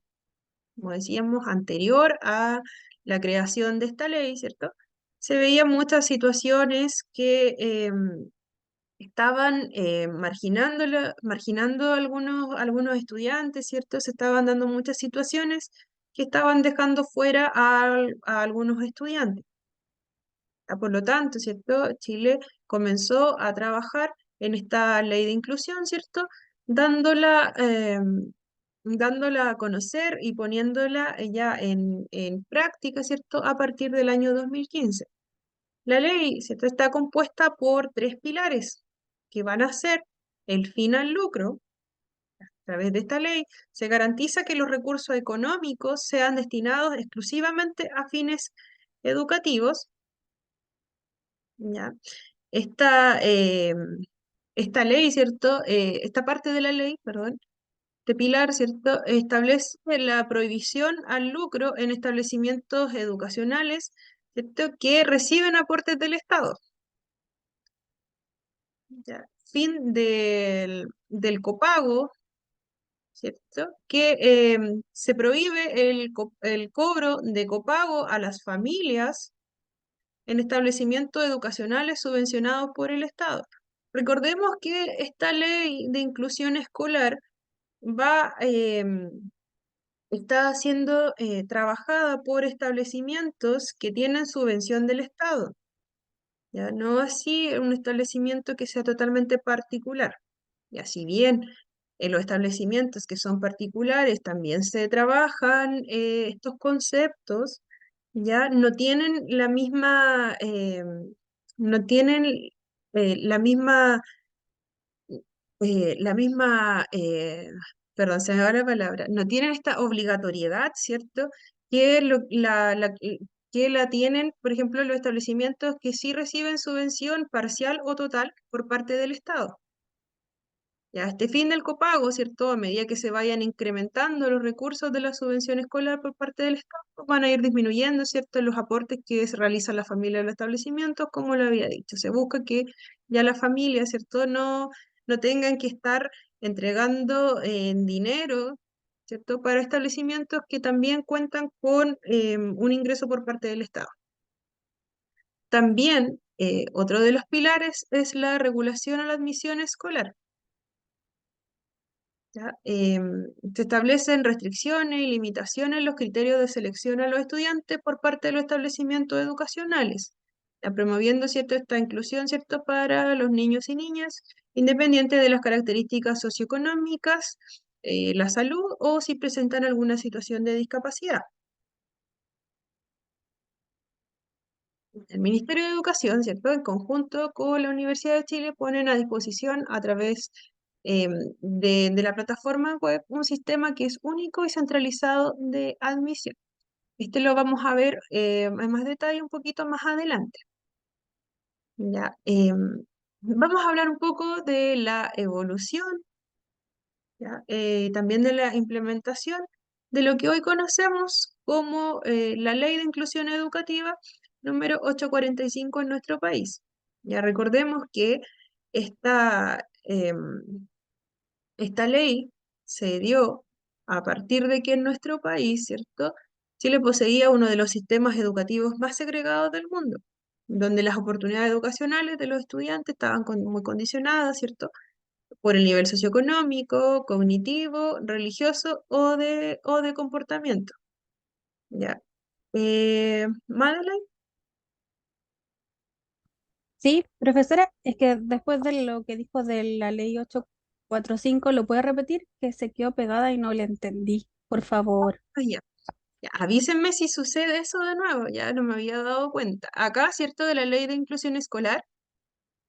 Como decíamos, anterior a la creación de esta ley, ¿cierto? Se veían muchas situaciones que estaban marginando a algunos estudiantes, ¿cierto? Se estaban dando muchas situaciones que estaban dejando fuera a algunos estudiantes. Por lo tanto, ¿cierto? Chile comenzó a trabajar en esta ley de inclusión, ¿cierto? Dándola a conocer y poniéndola ya en práctica, ¿cierto? A partir del año 2015. La ley, ¿cierto? Está compuesta por tres pilares que van a ser el fin al lucro. A través de esta ley se garantiza que los recursos económicos sean destinados exclusivamente a fines educativos, ¿ya? Esta, esta ley, ¿cierto? Esta parte de la ley, perdón, este pilar, ¿cierto? Establece la prohibición al lucro en establecimientos educacionales, ¿cierto? Que reciben aportes del Estado. ¿Ya? Fin del copago, ¿cierto? Que se prohíbe el cobro de copago a las familias en establecimientos educacionales subvencionados por el Estado. Recordemos que esta ley de inclusión escolar va, está siendo trabajada por establecimientos que tienen subvención del Estado, ya no así un establecimiento que sea totalmente particular. Y así bien, en los establecimientos que son particulares también se trabajan estos conceptos, ya no tienen no tienen la misma, la misma, perdón, se me va la palabra, no tienen esta obligatoriedad, ¿cierto? Que, que la tienen, por ejemplo, los establecimientos que sí reciben subvención parcial o total por parte del Estado. Ya, este fin del copago, ¿cierto? A medida que se vayan incrementando los recursos de la subvención escolar por parte del Estado, van a ir disminuyendo, ¿cierto? Los aportes que se realizan la familia de los establecimientos, como lo había dicho. Se busca que ya la familia, ¿cierto? No tengan que estar entregando dinero, ¿cierto? Para establecimientos que también cuentan con un ingreso por parte del Estado. También, otro de los pilares es la regulación a la admisión escolar. ¿Ya? Se establecen restricciones y limitaciones en los criterios de selección a los estudiantes por parte de los establecimientos educacionales, ya, promoviendo, ¿cierto?, esta inclusión, ¿cierto?, para los niños y niñas, independiente de las características socioeconómicas, la salud o si presentan alguna situación de discapacidad. El Ministerio de Educación, ¿cierto?, en conjunto con la Universidad de Chile, ponen a disposición a través de la plataforma web un sistema que es único y centralizado de admisión. Este lo vamos a ver en más detalle un poquito más adelante. Ya, vamos a hablar un poco de la evolución, ¿ya? También de la implementación de lo que hoy conocemos como la Ley de Inclusión Educativa número 845 en nuestro país. Ya recordemos que esta, esta ley se dio a partir de que en nuestro país, ¿cierto? Chile poseía uno de los sistemas educativos más segregados del mundo, donde las oportunidades educacionales de los estudiantes estaban muy condicionadas, ¿cierto? Por el nivel socioeconómico, cognitivo, religioso o de comportamiento. ¿Ya? Madeleine, Sí, profesora, es que después de lo que dijo de la ley 845, ¿lo puede repetir? Que se quedó pegada y no le entendí, por favor. ah, ya. Ya, avísenme si sucede eso de nuevo, ya no me había dado cuenta. Acá, ¿cierto? De la ley de inclusión escolar,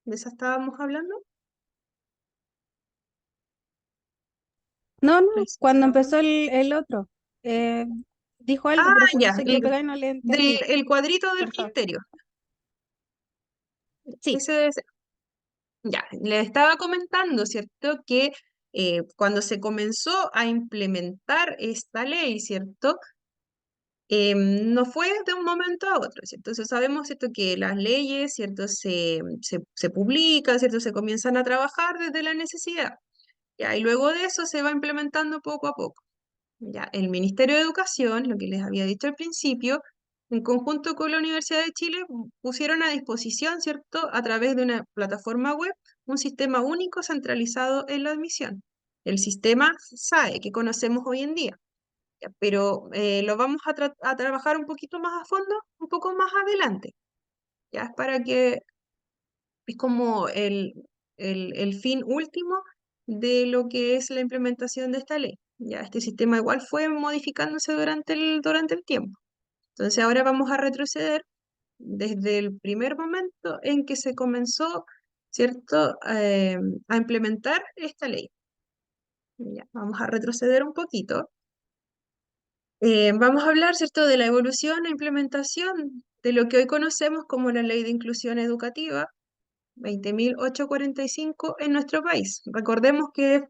de esa estábamos hablando. No, no, Revisa cuando ahora. empezó el otro, eh, dijo algo, Ah, pero como ya, se quedó pegado y no le entendí. el cuadrito del Por favor. ministerio. Sí, Ese debe ser. Ya, le estaba comentando, ¿cierto? Que cuando se comenzó a implementar esta ley, ¿cierto? No fue de un momento a otro, ¿cierto? Entonces sabemos, ¿cierto? Que las leyes, ¿cierto? Se publican, ¿cierto? Se comienzan a trabajar desde la necesidad, ¿ya? Y luego de eso se va implementando poco a poco. Ya, el Ministerio de Educación, lo que les había dicho al principio, en conjunto con la Universidad de Chile, pusieron a disposición, ¿cierto?, a través de una plataforma web, un sistema único centralizado en la admisión. El sistema SAE, que conocemos hoy en día. Ya, pero lo vamos a trabajar un poquito más a fondo, un poco más adelante. Ya es para que es como el fin último de lo que es la implementación de esta ley. Ya este sistema igual fue modificándose durante el tiempo. Entonces ahora vamos a retroceder desde el primer momento en que se comenzó, ¿cierto?, a implementar esta ley. Ya, vamos a retroceder un poquito. Vamos a hablar, ¿cierto?, de la evolución e implementación de lo que hoy conocemos como la Ley de Inclusión Educativa, 20.845 en nuestro país. Recordemos que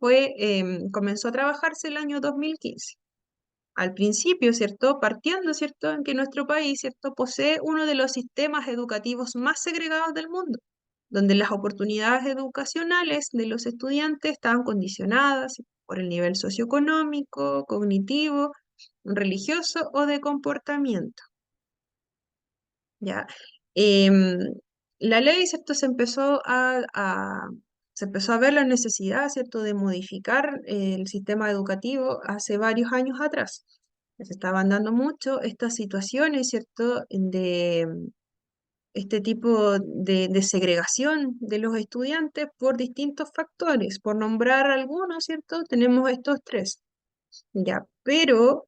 comenzó a trabajarse el año 2015. Al principio, ¿cierto? Partiendo, ¿cierto? En que nuestro país, ¿cierto? Posee uno de los sistemas educativos más segregados del mundo, donde las oportunidades educacionales de los estudiantes estaban condicionadas por el nivel socioeconómico, cognitivo, religioso o de comportamiento. ¿Ya? Em, la ley, ¿cierto? Se empezó a ver la necesidad, ¿cierto?, de modificar el sistema educativo hace varios años atrás. Se estaban dando mucho estas situaciones, ¿cierto?, de este tipo de segregación de los estudiantes por distintos factores. Por nombrar algunos, ¿cierto? Tenemos estos tres. Ya, pero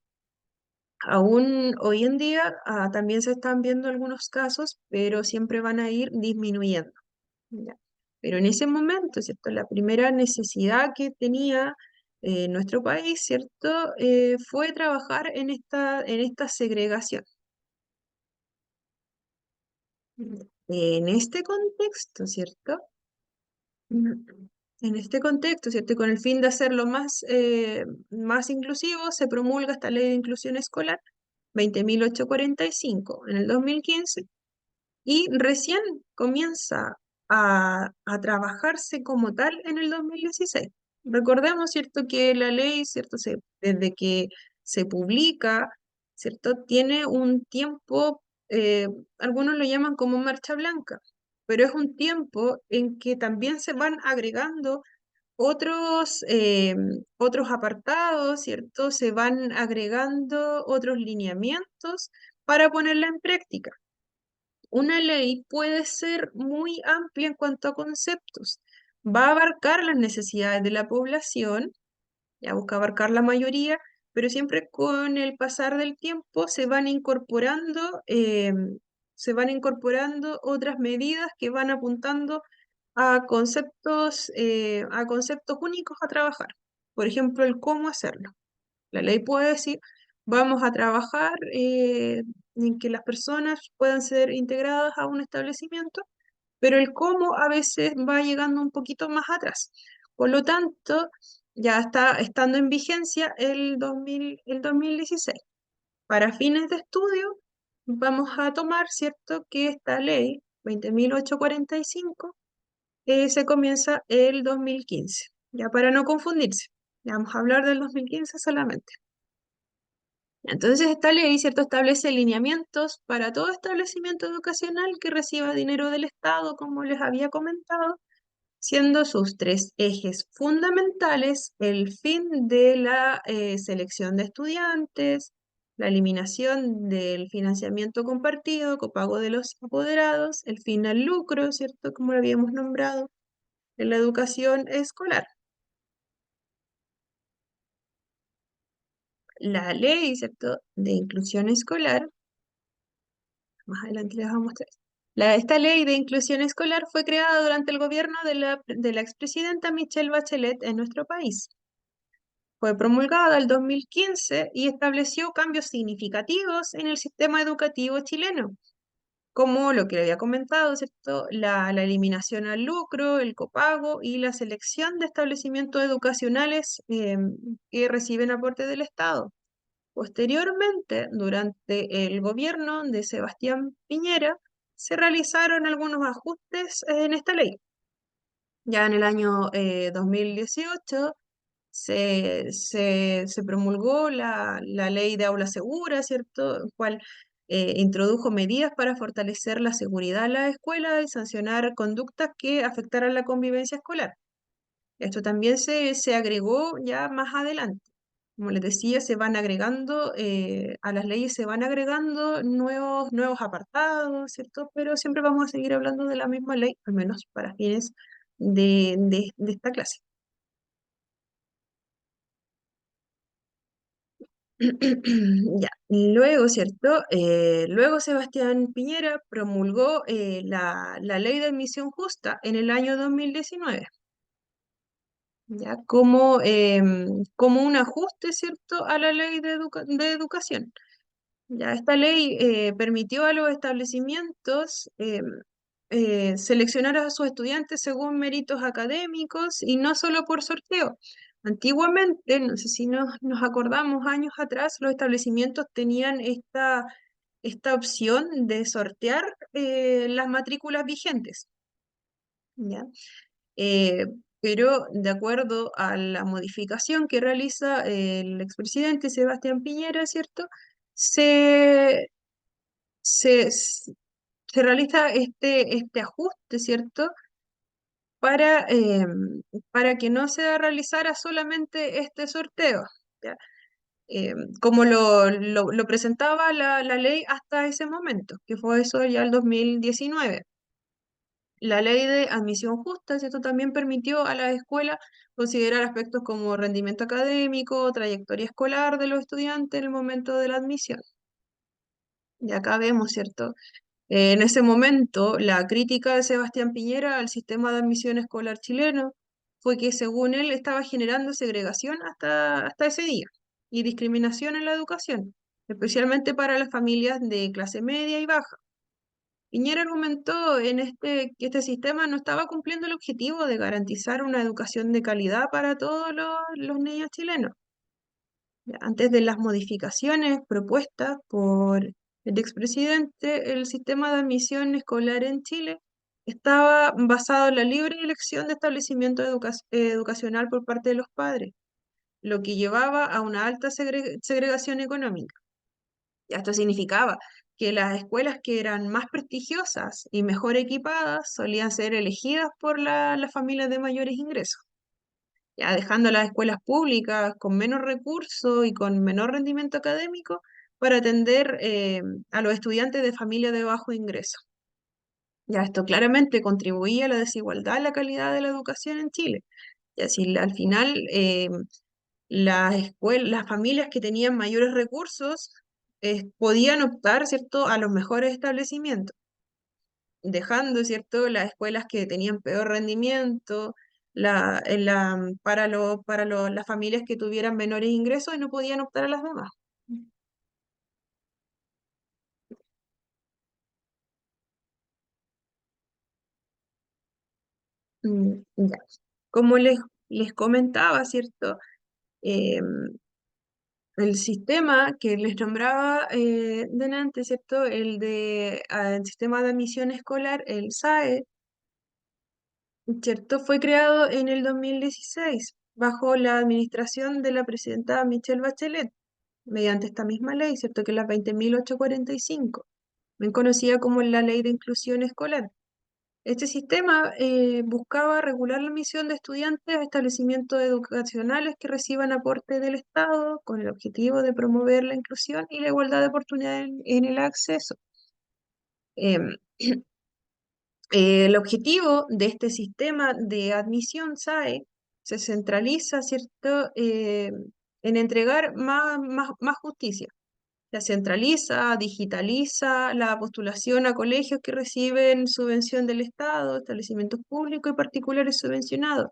aún hoy en día también se están viendo algunos casos, pero siempre van a ir disminuyendo. ¿Ya? Pero en ese momento, ¿cierto? La primera necesidad que tenía nuestro país, ¿cierto? Fue trabajar en esta segregación. En este contexto, ¿cierto? En este contexto, ¿cierto? Y con el fin de hacerlo más inclusivo, se promulga esta Ley de Inclusión Escolar 20.845 en el 2015 y recién comienza a trabajarse como tal en el 2016. Recordemos, ¿cierto?, que la ley, ¿cierto?, desde que se publica, ¿cierto?, tiene un tiempo, algunos lo llaman como marcha blanca, pero es un tiempo en que también se van agregando otros apartados, ¿cierto? Se van agregando otros lineamientos para ponerla en práctica. Una ley puede ser muy amplia en cuanto a conceptos. Va a abarcar las necesidades de la población, ya busca abarcar la mayoría, pero siempre con el pasar del tiempo se van incorporando otras medidas que van apuntando a conceptos únicos a trabajar. Por ejemplo, el cómo hacerlo. La ley puede decir, vamos a trabajar en que las personas puedan ser integradas a un establecimiento, pero el cómo a veces va llegando un poquito más atrás. Por lo tanto, ya está estando en vigencia el 2016. Para fines de estudio, vamos a tomar, ¿cierto?, que esta ley 20.845 se comienza el 2015, ya para no confundirse. Ya vamos a hablar del 2015 solamente. Entonces esta ley, ¿cierto?, establece lineamientos para todo establecimiento educacional que reciba dinero del Estado, como les había comentado, siendo sus tres ejes fundamentales el fin de la selección de estudiantes, la eliminación del financiamiento compartido, copago de los apoderados, el fin al lucro, ¿cierto?, como lo habíamos nombrado, en la educación escolar. la ley, ¿cierto?, de inclusión escolar, más adelante les vamos a mostrar. Esta ley de inclusión escolar fue creada durante el gobierno de la expresidenta Michelle Bachelet en nuestro país. Fue promulgada el 2015 y estableció cambios significativos en el sistema educativo chileno, como lo que le había comentado, ¿cierto? La eliminación al lucro, el copago y la selección de establecimientos educacionales que reciben aporte del Estado. Posteriormente, durante el gobierno de Sebastián Piñera, se realizaron algunos ajustes en esta ley. Ya en el año 2018 se promulgó la ley de aula segura, ¿cierto? El cual introdujo medidas para fortalecer la seguridad en la escuela y sancionar conductas que afectaran la convivencia escolar. Esto también se agregó ya más adelante. Como les decía, se van agregando, a las leyes se van agregando nuevos apartados, ¿cierto? Pero siempre vamos a seguir hablando de la misma ley, al menos para fines de esta clase. Ya, luego, ¿cierto? Luego Sebastián Piñera promulgó la ley de admisión justa en el año 2019, ya como un ajuste, ¿cierto?, a la ley de educación. Ya esta ley permitió a los establecimientos seleccionar a sus estudiantes según méritos académicos y no solo por sorteo. Antiguamente, no sé si nos acordamos, años atrás, los establecimientos tenían esta opción de sortear las matrículas vigentes, ¿ya? Eh, pero de acuerdo a la modificación que realiza el expresidente Sebastián Piñera, ¿cierto? Se, se, se realiza este ajuste, ¿cierto? Para que no se realizara solamente este sorteo, ¿ya? Como lo presentaba la ley hasta ese momento, que fue eso ya el 2019. La ley de admisión justa, ¿cierto?, también permitió a la escuela considerar aspectos como rendimiento académico, trayectoria escolar de los estudiantes en el momento de la admisión. Y acá vemos, ¿cierto? En ese momento, la crítica de Sebastián Piñera al sistema de admisión escolar chileno fue que, según él, estaba generando segregación hasta ese día y discriminación en la educación, especialmente para las familias de clase media y baja. Piñera argumentó que este sistema no estaba cumpliendo el objetivo de garantizar una educación de calidad para todos los niños chilenos. Antes de las modificaciones propuestas por el expresidente, el sistema de admisión escolar en Chile estaba basado en la libre elección de establecimiento educacional por parte de los padres, lo que llevaba a una alta segregación económica. Y esto significaba que las escuelas que eran más prestigiosas y mejor equipadas solían ser elegidas por las familias de mayores ingresos, ya dejando las escuelas públicas con menos recursos y con menor rendimiento académico para atender a los estudiantes de familias de bajo ingreso. Ya esto claramente contribuía a la desigualdad en la calidad de la educación en Chile. Y así al final las familias que tenían mayores recursos podían optar, ¿cierto?, a los mejores establecimientos, dejando, ¿cierto?, las escuelas que tenían peor rendimiento, las familias que tuvieran menores ingresos y no podían optar a las demás. Ya. Como les comentaba, ¿cierto? El sistema que les nombraba delante, ¿cierto? El sistema de admisión escolar, el SAE, ¿cierto? Fue creado en el 2016 bajo la administración de la presidenta Michelle Bachelet, mediante esta misma ley, ¿cierto? Que es la 20.845, bien conocida como la Ley de Inclusión Escolar. Este sistema buscaba regular la admisión de estudiantes a establecimientos educacionales que reciban aporte del Estado con el objetivo de promover la inclusión y la igualdad de oportunidades en el acceso. Em, el objetivo de este sistema de admisión SAE se centraliza, ¿cierto?, en entregar más justicia. La centraliza, digitaliza la postulación a colegios que reciben subvención del Estado, establecimientos públicos y particulares subvencionados.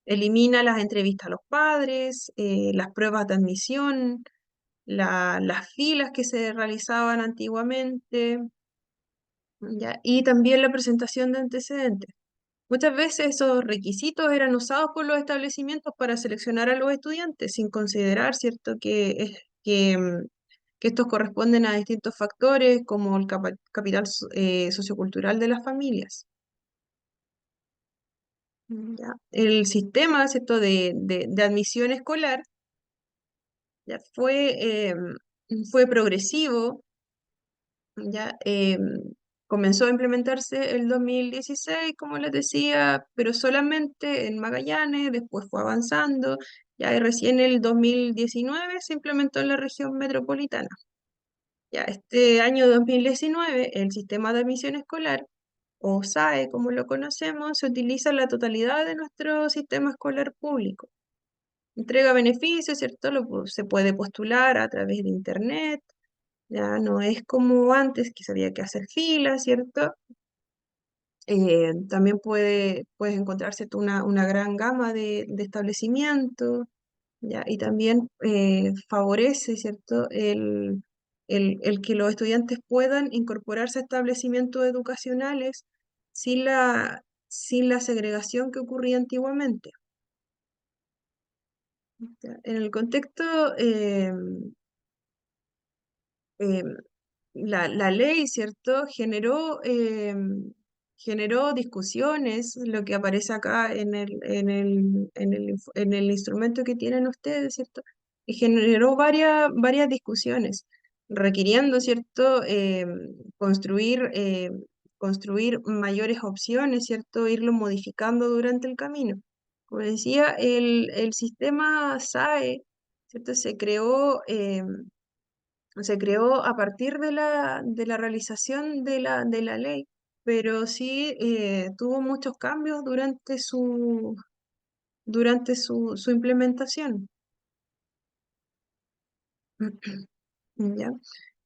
Elimina las entrevistas a los padres, las pruebas de admisión, las filas que se realizaban antiguamente, ¿ya? Y también la presentación de antecedentes. Muchas veces esos requisitos eran usados por los establecimientos para seleccionar a los estudiantes, sin considerar, ¿cierto?, que estos corresponden a distintos factores como el capital sociocultural de las familias. ¿Ya? El sistema, ¿cierto?, de admisión escolar ya fue progresivo, ya comenzó a implementarse el 2016, como les decía, pero solamente en Magallanes, después fue avanzando, ya y recién el 2019 se implementó en la región metropolitana. Ya este año 2019, el sistema de admisión escolar, o SAE, como lo conocemos, se utiliza en la totalidad de nuestro sistema escolar público. Entrega beneficios, ¿cierto? Se puede postular a través de internet, ya no es como antes que se había que hacer filas, ¿cierto? También puedes encontrar, ¿cierto?, una gran gama de establecimientos, ¿ya? Y también favorece, ¿cierto?, el que los estudiantes puedan incorporarse a establecimientos educacionales sin la segregación que ocurría antiguamente. ¿Ya? En el contexto eh, la ley, ¿cierto?, generó discusiones, lo que aparece acá en el instrumento que tienen ustedes, ¿cierto? Y generó varias discusiones, requiriendo, ¿cierto?, construir mayores opciones, ¿cierto?, irlo modificando durante el camino. Como decía, el sistema SAE, ¿cierto?, se creó a partir de la realización de la ley, pero sí tuvo muchos cambios durante su implementación. ¿Ya?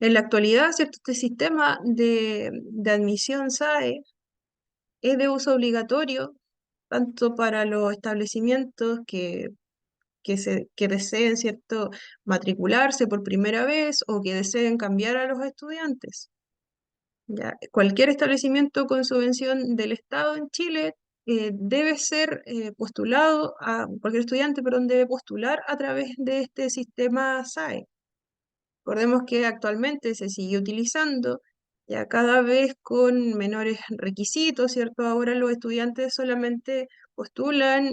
En la actualidad, ¿cierto?, este sistema de admisión SAE es de uso obligatorio tanto para los establecimientos que deseen, ¿cierto?, matricularse por primera vez o que deseen cambiar a los estudiantes. ¿Ya? Cualquier establecimiento con subvención del Estado en Chile debe ser postulado, cualquier estudiante, perdón, debe postular a través de este sistema SAE. Recordemos que actualmente se sigue utilizando, ya cada vez con menores requisitos, ¿cierto? Ahora los estudiantes solamente postulan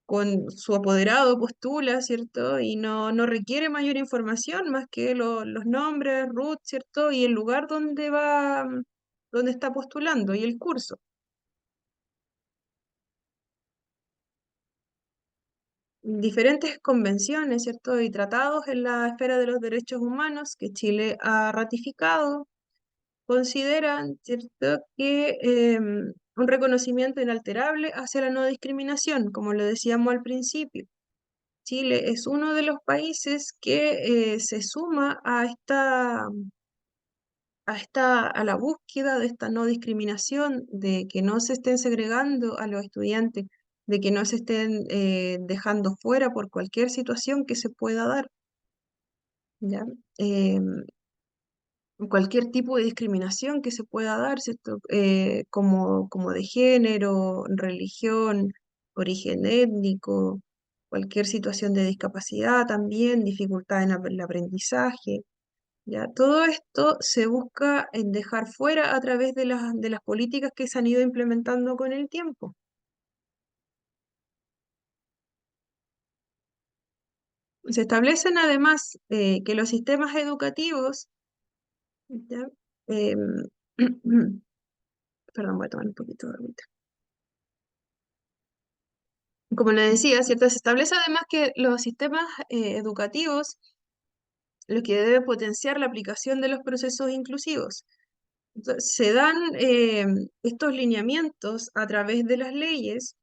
con su apoderado postula, ¿cierto? Y no requiere mayor información más que los nombres, root, ¿cierto? Y el lugar donde está postulando y el curso. Diferentes convenciones, ¿cierto? Y tratados en la esfera de los derechos humanos que Chile ha ratificado consideran, ¿cierto?, que un reconocimiento inalterable hacia la no discriminación, como lo decíamos al principio. Chile es uno de los países que se suma a la búsqueda de esta no discriminación, de que no se estén segregando a los estudiantes, de que no se estén dejando fuera por cualquier situación que se pueda dar, ¿ya? Cualquier tipo de discriminación que se pueda dar, ¿cierto? Como de género, religión, origen étnico, cualquier situación de discapacidad también, dificultad en el aprendizaje, ¿ya? Todo esto se busca en dejar fuera a través de las políticas que se han ido implementando con el tiempo. Se establecen además que los sistemas educativos, ¿ya? Em, perdón, voy a tomar un poquito de agüita. Como les decía, ¿cierto? Se establece además que los sistemas educativos, lo que debe potenciar la aplicación de los procesos inclusivos. Entonces, se dan estos lineamientos a través de las leyes,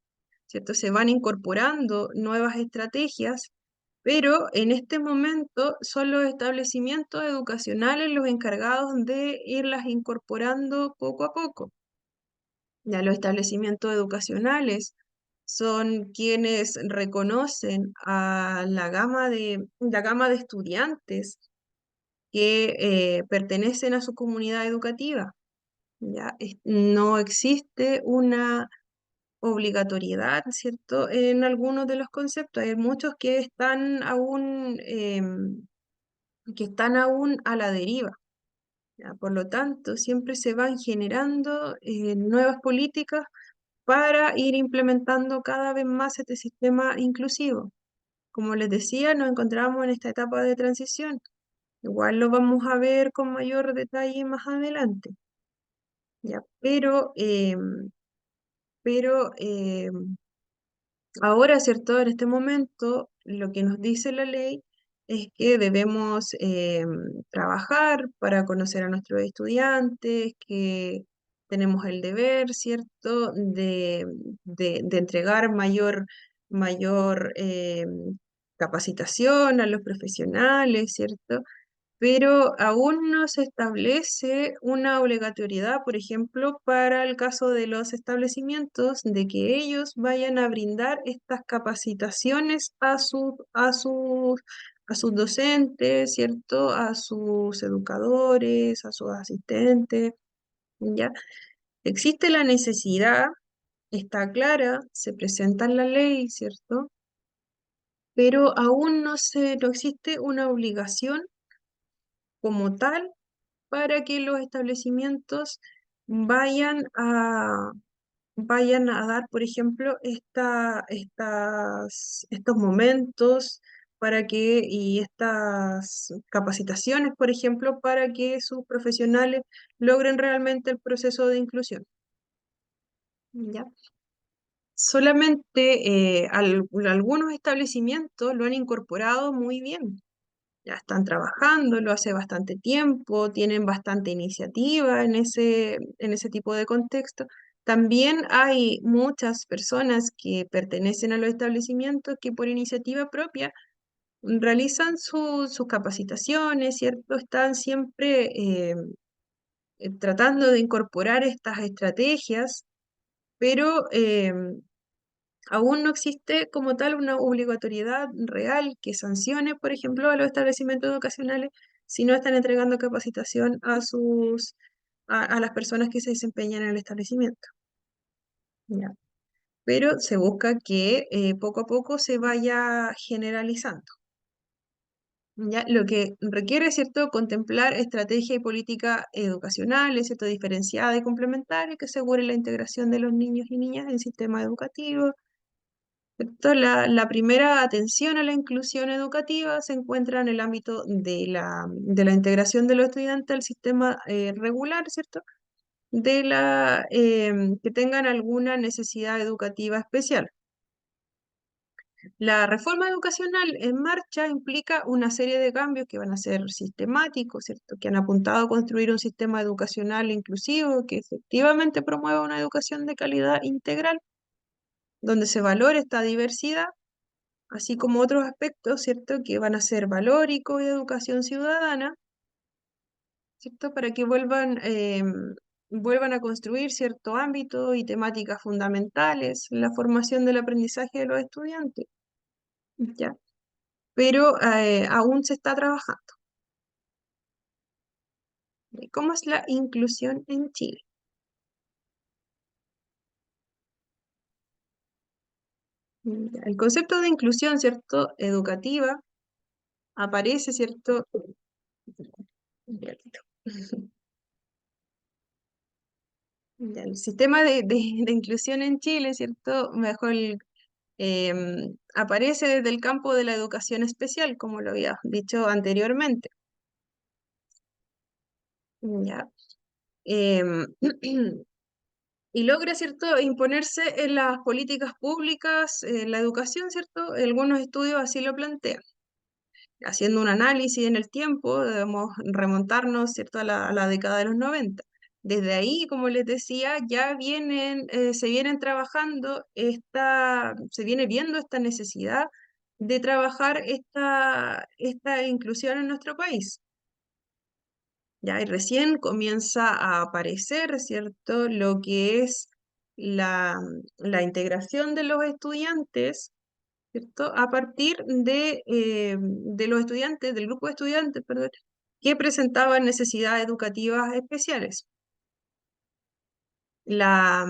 ¿cierto? Se van incorporando nuevas estrategias, pero en este momento son los establecimientos educacionales los encargados de irlas incorporando poco a poco. Ya los establecimientos educacionales son quienes reconocen a la gama de estudiantes que pertenecen a su comunidad educativa. ¿Ya? No existe una obligatoriedad, ¿cierto? En algunos de los conceptos. Hay muchos que están aún a la deriva. ¿Ya? Por lo tanto, siempre se van generando nuevas políticas para ir implementando cada vez más este sistema inclusivo. Como les decía, nos encontramos en esta etapa de transición. Igual lo vamos a ver con mayor detalle más adelante. ¿Ya? Pero ahora, ¿cierto? En este momento, lo que nos dice la ley es que debemos trabajar para conocer a nuestros estudiantes, que tenemos el deber, ¿cierto?, de entregar mayor capacitación a los profesionales, ¿cierto? Pero aún no se establece una obligatoriedad, por ejemplo, para el caso de los establecimientos, de que ellos vayan a brindar estas capacitaciones a sus docentes, ¿cierto? A sus educadores, a sus asistentes, ¿ya? Existe la necesidad, está clara, se presenta en la ley, ¿cierto? Pero aún no existe una obligación como tal para que los establecimientos vayan a, vayan a dar, por ejemplo, estos momentos y estas capacitaciones, por ejemplo, para que sus profesionales logren realmente el proceso de inclusión. ¿Ya? Solamente algunos establecimientos lo han incorporado muy bien. Ya están trabajando, lo hace bastante tiempo, tienen bastante iniciativa en ese tipo de contexto. También hay muchas personas que pertenecen a los establecimientos que por iniciativa propia realizan sus capacitaciones, ¿cierto? Están siempre tratando de incorporar estas estrategias, pero aún no existe como tal una obligatoriedad real que sancione, por ejemplo, a los establecimientos educacionales si no están entregando capacitación a las personas que se desempeñan en el establecimiento. ¿Ya? Pero se busca que poco a poco se vaya generalizando. ¿Ya? Lo que requiere, ¿cierto?, contemplar estrategia y política educacionales, ¿cierto?, diferenciada y complementaria que asegure la integración de los niños y niñas en el sistema educativo. ¿Cierto? La primera atención a la inclusión educativa se encuentra en el ámbito de la integración de los estudiantes al sistema regular, ¿cierto? Que tengan alguna necesidad educativa especial. La reforma educacional en marcha implica una serie de cambios que van a ser sistemáticos, ¿cierto? Que han apuntado a construir un sistema educacional inclusivo que efectivamente promueva una educación de calidad integral, donde se valore esta diversidad así como otros aspectos, ¿cierto?, que van a ser valórico y educación ciudadana, ¿cierto?, para que vuelvan a construir cierto ámbito y temáticas fundamentales en la formación del aprendizaje de los estudiantes, ¿ya? Pero aún se está trabajando. ¿Cómo es la inclusión en Chile? Ya, el concepto de inclusión, ¿cierto?, educativa aparece, ¿cierto? Un ratito. Ya, el sistema de inclusión en Chile, ¿cierto? Aparece desde el campo de la educación especial, como lo había dicho anteriormente. Ya. Em, y logra, ¿cierto?, imponerse en las políticas públicas, en la educación, ¿cierto? Algunos estudios así lo plantean. Haciendo un análisis en el tiempo, debemos remontarnos, ¿cierto?, a la década de los 90. Desde ahí, como les decía, ya se vienen trabajando se viene viendo esta necesidad de trabajar esta inclusión en nuestro país. Ya, y recién comienza a aparecer, ¿cierto?, lo que es la integración de los estudiantes, ¿cierto?, a partir de los estudiantes, del grupo de estudiantes, perdón, que presentaban necesidades educativas especiales. La,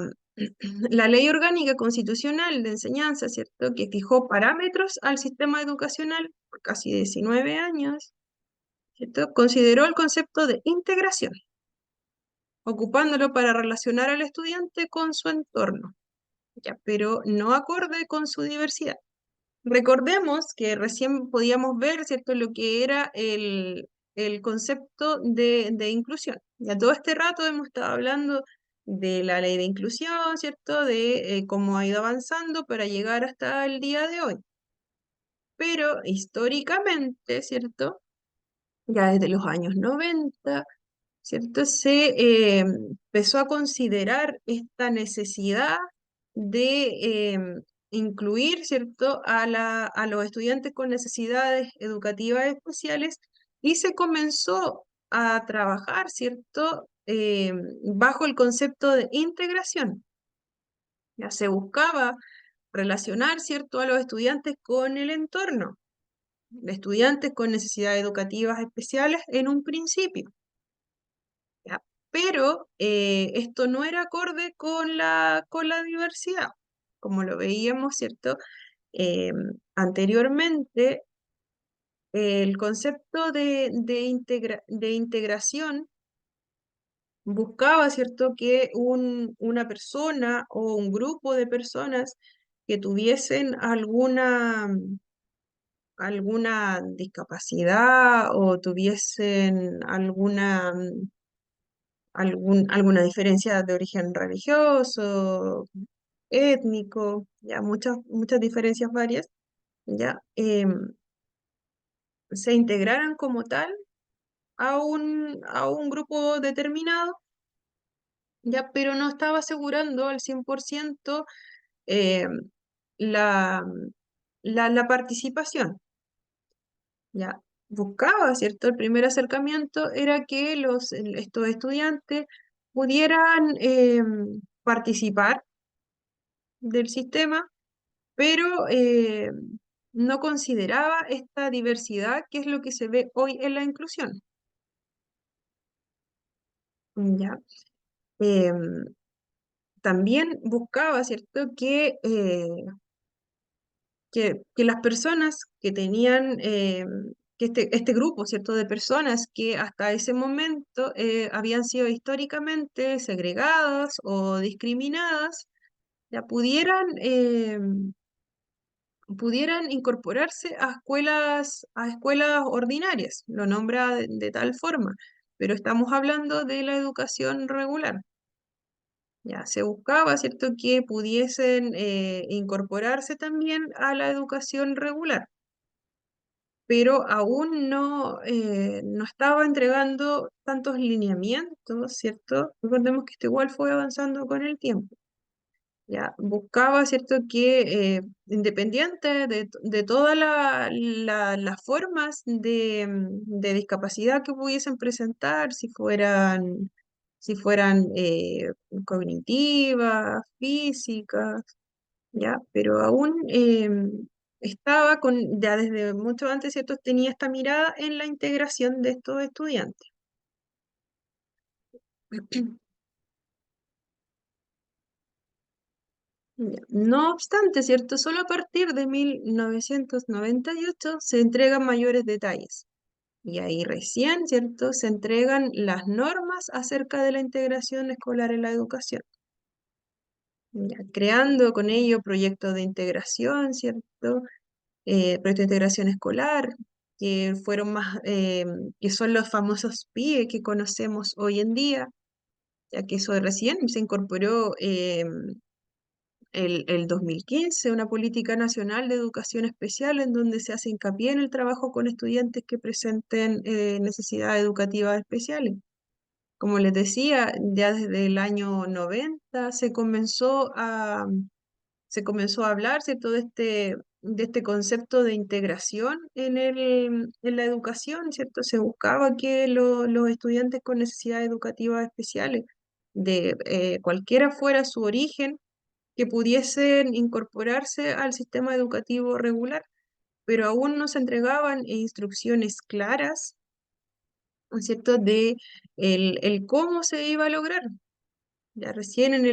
la Ley Orgánica Constitucional de Enseñanza, ¿cierto?, que fijó parámetros al sistema educacional por casi 19 años, ¿cierto?, consideró el concepto de integración, ocupándolo para relacionar al estudiante con su entorno, ya, pero no acorde con su diversidad. Recordemos que recién podíamos ver, ¿cierto?, lo que era el concepto de inclusión. Ya todo este rato hemos estado hablando de la ley de inclusión, ¿cierto?, de cómo ha ido avanzando para llegar hasta el día de hoy. Pero históricamente, ¿cierto?, ya desde los años 90, ¿cierto?, se empezó a considerar esta necesidad de incluir, ¿cierto?, a los estudiantes con necesidades educativas especiales y se comenzó a trabajar, ¿cierto?, bajo el concepto de integración. Ya se buscaba relacionar, ¿cierto?, a los estudiantes con el entorno, de estudiantes con necesidades educativas especiales en un principio. ¿Ya? Pero esto no era acorde con la diversidad, como lo veíamos, ¿cierto? Anteriormente, el concepto de integración buscaba, ¿cierto?, que una persona o un grupo de personas que tuviesen alguna discapacidad o tuviesen alguna diferencia de origen religioso, étnico, ya muchas diferencias varias, ya se integraran como tal a un grupo determinado, ya, pero no estaba asegurando al 100% em, la, la participación. Ya buscaba, ¿cierto? El primer acercamiento era que estos estudiantes pudieran participar del sistema, pero no consideraba esta diversidad que es lo que se ve hoy en la inclusión. ¿Ya? Em, También buscaba, ¿cierto?, que las personas que tenían, que este grupo, ¿cierto?, de personas que hasta ese momento habían sido históricamente segregadas o discriminadas, ya pudieran incorporarse a escuelas ordinarias, lo nombra de tal forma, pero estamos hablando de la educación regular. Ya, se buscaba, ¿cierto?, que pudiesen incorporarse también a la educación regular, pero aún no estaba entregando tantos lineamientos, ¿cierto? Recordemos que esto igual fue avanzando con el tiempo. Ya, buscaba, ¿cierto?, que independiente de todas las formas de discapacidad que pudiesen presentar, si fueran cognitivas, físicas, ¿ya? Pero aún estaba ya desde mucho antes, ¿cierto?, tenía esta mirada en la integración de estos estudiantes. Ya. No obstante, ¿cierto? Solo a partir de 1998 se entregan mayores detalles. Y ahí recién, ¿cierto?, se entregan las normas acerca de la integración escolar en la educación. Ya, creando con ello proyectos de integración, ¿cierto? Proyectos de integración escolar, que fueron que son los famosos PIE que conocemos hoy en día, ya que eso recién se incorporó el 2015, una política nacional de educación especial en donde se hace hincapié en el trabajo con estudiantes que presenten necesidades educativas especiales. Como les decía, ya desde el año 90 se comenzó a hablar, ¿cierto?, de este concepto de integración en la educación, ¿cierto? Se buscaba que los estudiantes con necesidades educativas especiales, de cualquiera fuera su origen, que pudiesen incorporarse al sistema educativo regular, pero aún no se entregaban instrucciones claras, ¿no es cierto?, de el cómo se iba a lograr. Ya recién en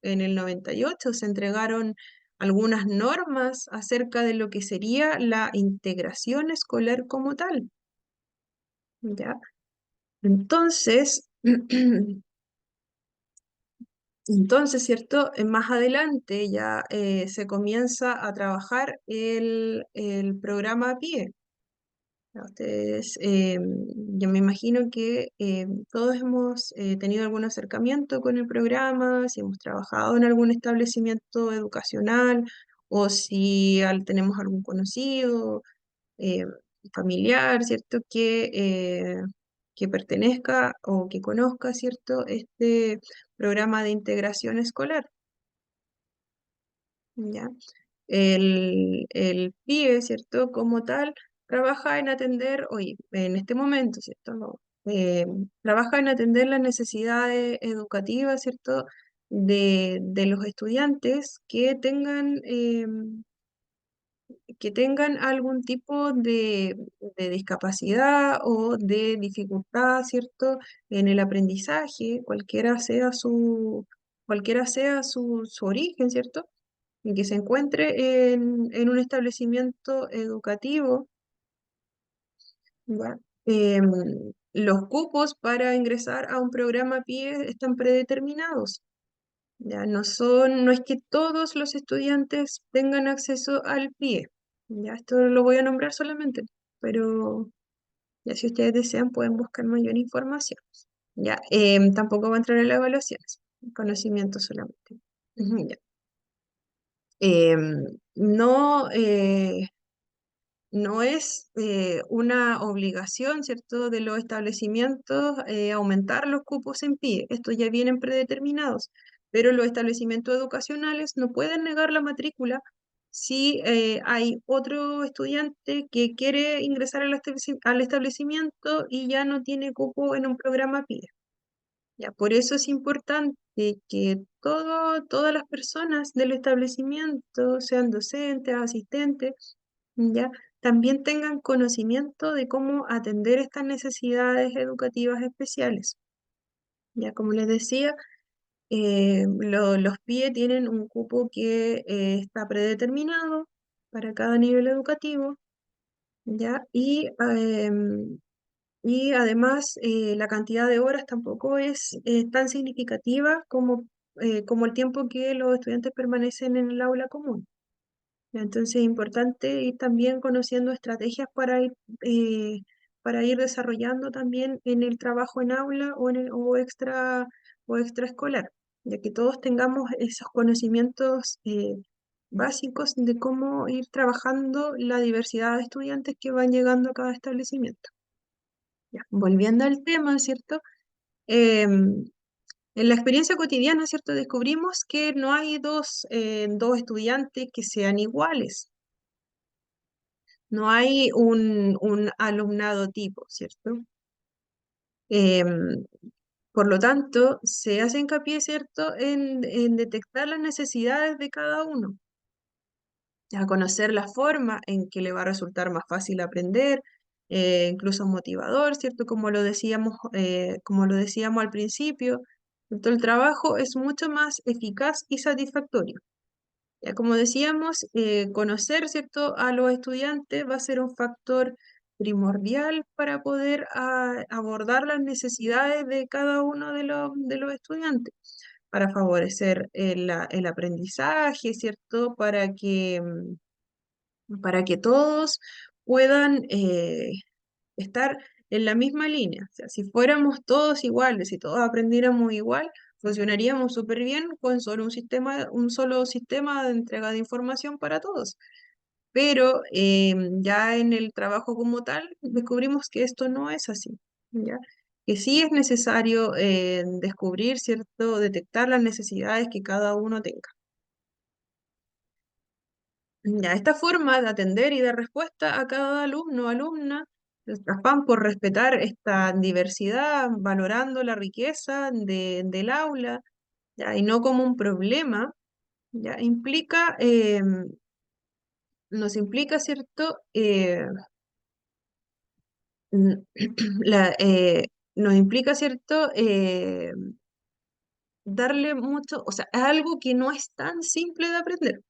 el 98 se entregaron algunas normas acerca de lo que sería la integración escolar como tal. ¿Ya? Entonces, entonces, ¿cierto? Más adelante ya se comienza a trabajar el programa PIE. Ya ustedes, yo me imagino que todos hemos tenido algún acercamiento con el programa, si hemos trabajado en algún establecimiento educacional o si tenemos algún conocido, eh, familiar, ¿cierto? Que pertenezca o que conozca, ¿cierto? Este programa de integración escolar, ¿ya? El PIE, ¿cierto? Como tal, trabaja en atender, hoy, en este momento, ¿cierto? No, trabaja en atender las necesidades educativas, ¿cierto? De los estudiantes que tengan algún tipo de discapacidad o de dificultad, ¿cierto? En el aprendizaje, cualquiera sea su origen, ¿cierto? Y que se encuentre en un establecimiento educativo, ¿ya? Em, los cupos para ingresar a un programa PIE están predeterminados. Ya no es que todos los estudiantes tengan acceso al PIE. Ya esto lo voy a nombrar solamente, pero ya si ustedes desean pueden buscar mayor información. Ya, tampoco va a entrar en las evaluaciones, conocimiento solamente. Ujú, ya. No, no es una obligación, ¿cierto?, de los establecimientos aumentar los cupos en PIE. Estos ya vienen predeterminados, pero los establecimientos educacionales no pueden negar la matrícula si hay otro estudiante que quiere ingresar al establecimiento y ya no tiene cupo en un programa PIE. Ya, por eso es importante que todas las personas del establecimiento, sean docentes, asistentes, ya también tengan conocimiento de cómo atender estas necesidades educativas especiales. Ya como les decía, los PIE tienen un cupo que está predeterminado para cada nivel educativo, ya, y además la cantidad de horas tampoco es tan significativa como el tiempo que los estudiantes permanecen en el aula común. Entonces es importante ir también conociendo estrategias para ir desarrollando también en el trabajo en aula o extraescolar, ya que todos tengamos esos conocimientos básicos de cómo ir trabajando la diversidad de estudiantes que van llegando a cada establecimiento. Ya, volviendo al tema, ¿cierto? En la experiencia cotidiana, ¿cierto? Descubrimos que no hay dos estudiantes que sean iguales. No hay un alumnado tipo, ¿cierto? Em, por lo tanto, se hace hincapié, ¿cierto?, en detectar las necesidades de cada uno, a conocer la forma en que le va a resultar más fácil aprender, incluso motivador, ¿cierto? Como lo decíamos al principio, ¿cierto? El trabajo es mucho más eficaz y satisfactorio. Ya como decíamos, conocer, ¿cierto?, a los estudiantes va a ser un factor primordial para poder abordar las necesidades de cada uno de los estudiantes, para favorecer el aprendizaje, ¿cierto?, para que todos puedan estar en la misma línea. O sea, si fuéramos todos iguales, si todos aprendiéramos igual, funcionaríamos súper bien con un solo sistema de entrega de información para todos. Pero ya en el trabajo como tal, descubrimos que esto no es así, ¿ya? Que sí es necesario descubrir, ¿cierto? Detectar las necesidades que cada uno tenga. Ya, esta forma de atender y dar respuesta a cada alumno o alumna, el afán por respetar esta diversidad, valorando la riqueza del aula, ya, y no como un problema, ya, nos implica, ¿cierto? Mm, la, nos implica, ¿cierto? Darle mucho, o sea, es algo que no es tan simple de aprender.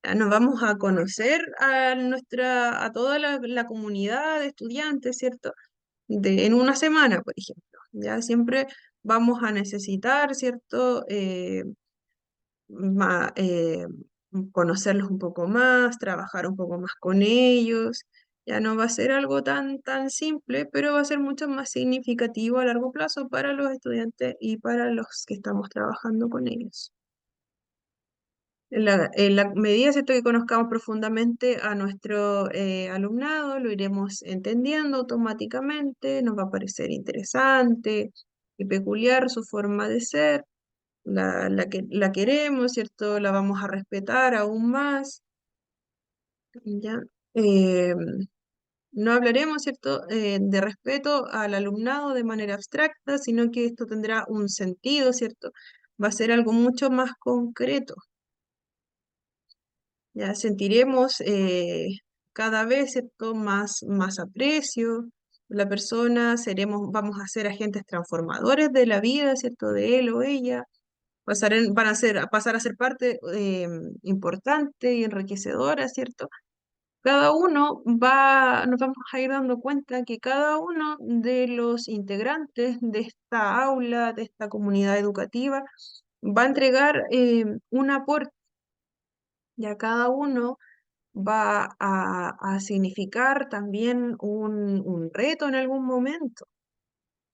Ya nos vamos a conocer a toda la comunidad de estudiantes, ¿cierto? En una semana, por ejemplo. Ya siempre vamos a necesitar, ¿cierto? ma- eh, Conocerlos un poco más, trabajar un poco más con ellos. Ya no va a ser algo tan simple, pero va a ser mucho más significativo a largo plazo para los estudiantes y para los que estamos trabajando con ellos. En la medida, ¿cierto?, que conozcamos profundamente a nuestro alumnado, lo iremos entendiendo automáticamente, nos va a parecer interesante y peculiar su forma de ser, la queremos, ¿cierto? La vamos a respetar aún más, ¿ya? Eh, no hablaremos, ¿cierto?, de respeto al alumnado de manera abstracta, sino que esto tendrá un sentido, ¿cierto? Va a ser algo mucho más concreto. Ya sentiremos cada vez, ¿cierto?, más aprecio. La persona, vamos a ser agentes transformadores de la vida, ¿cierto?, de él o ella. Pasar a ser parte importante y enriquecedora, ¿cierto? Nos vamos a ir dando cuenta que cada uno de los integrantes de esta aula, de esta comunidad educativa, va a entregar un aporte. Ya cada uno va a significar también un reto en algún momento.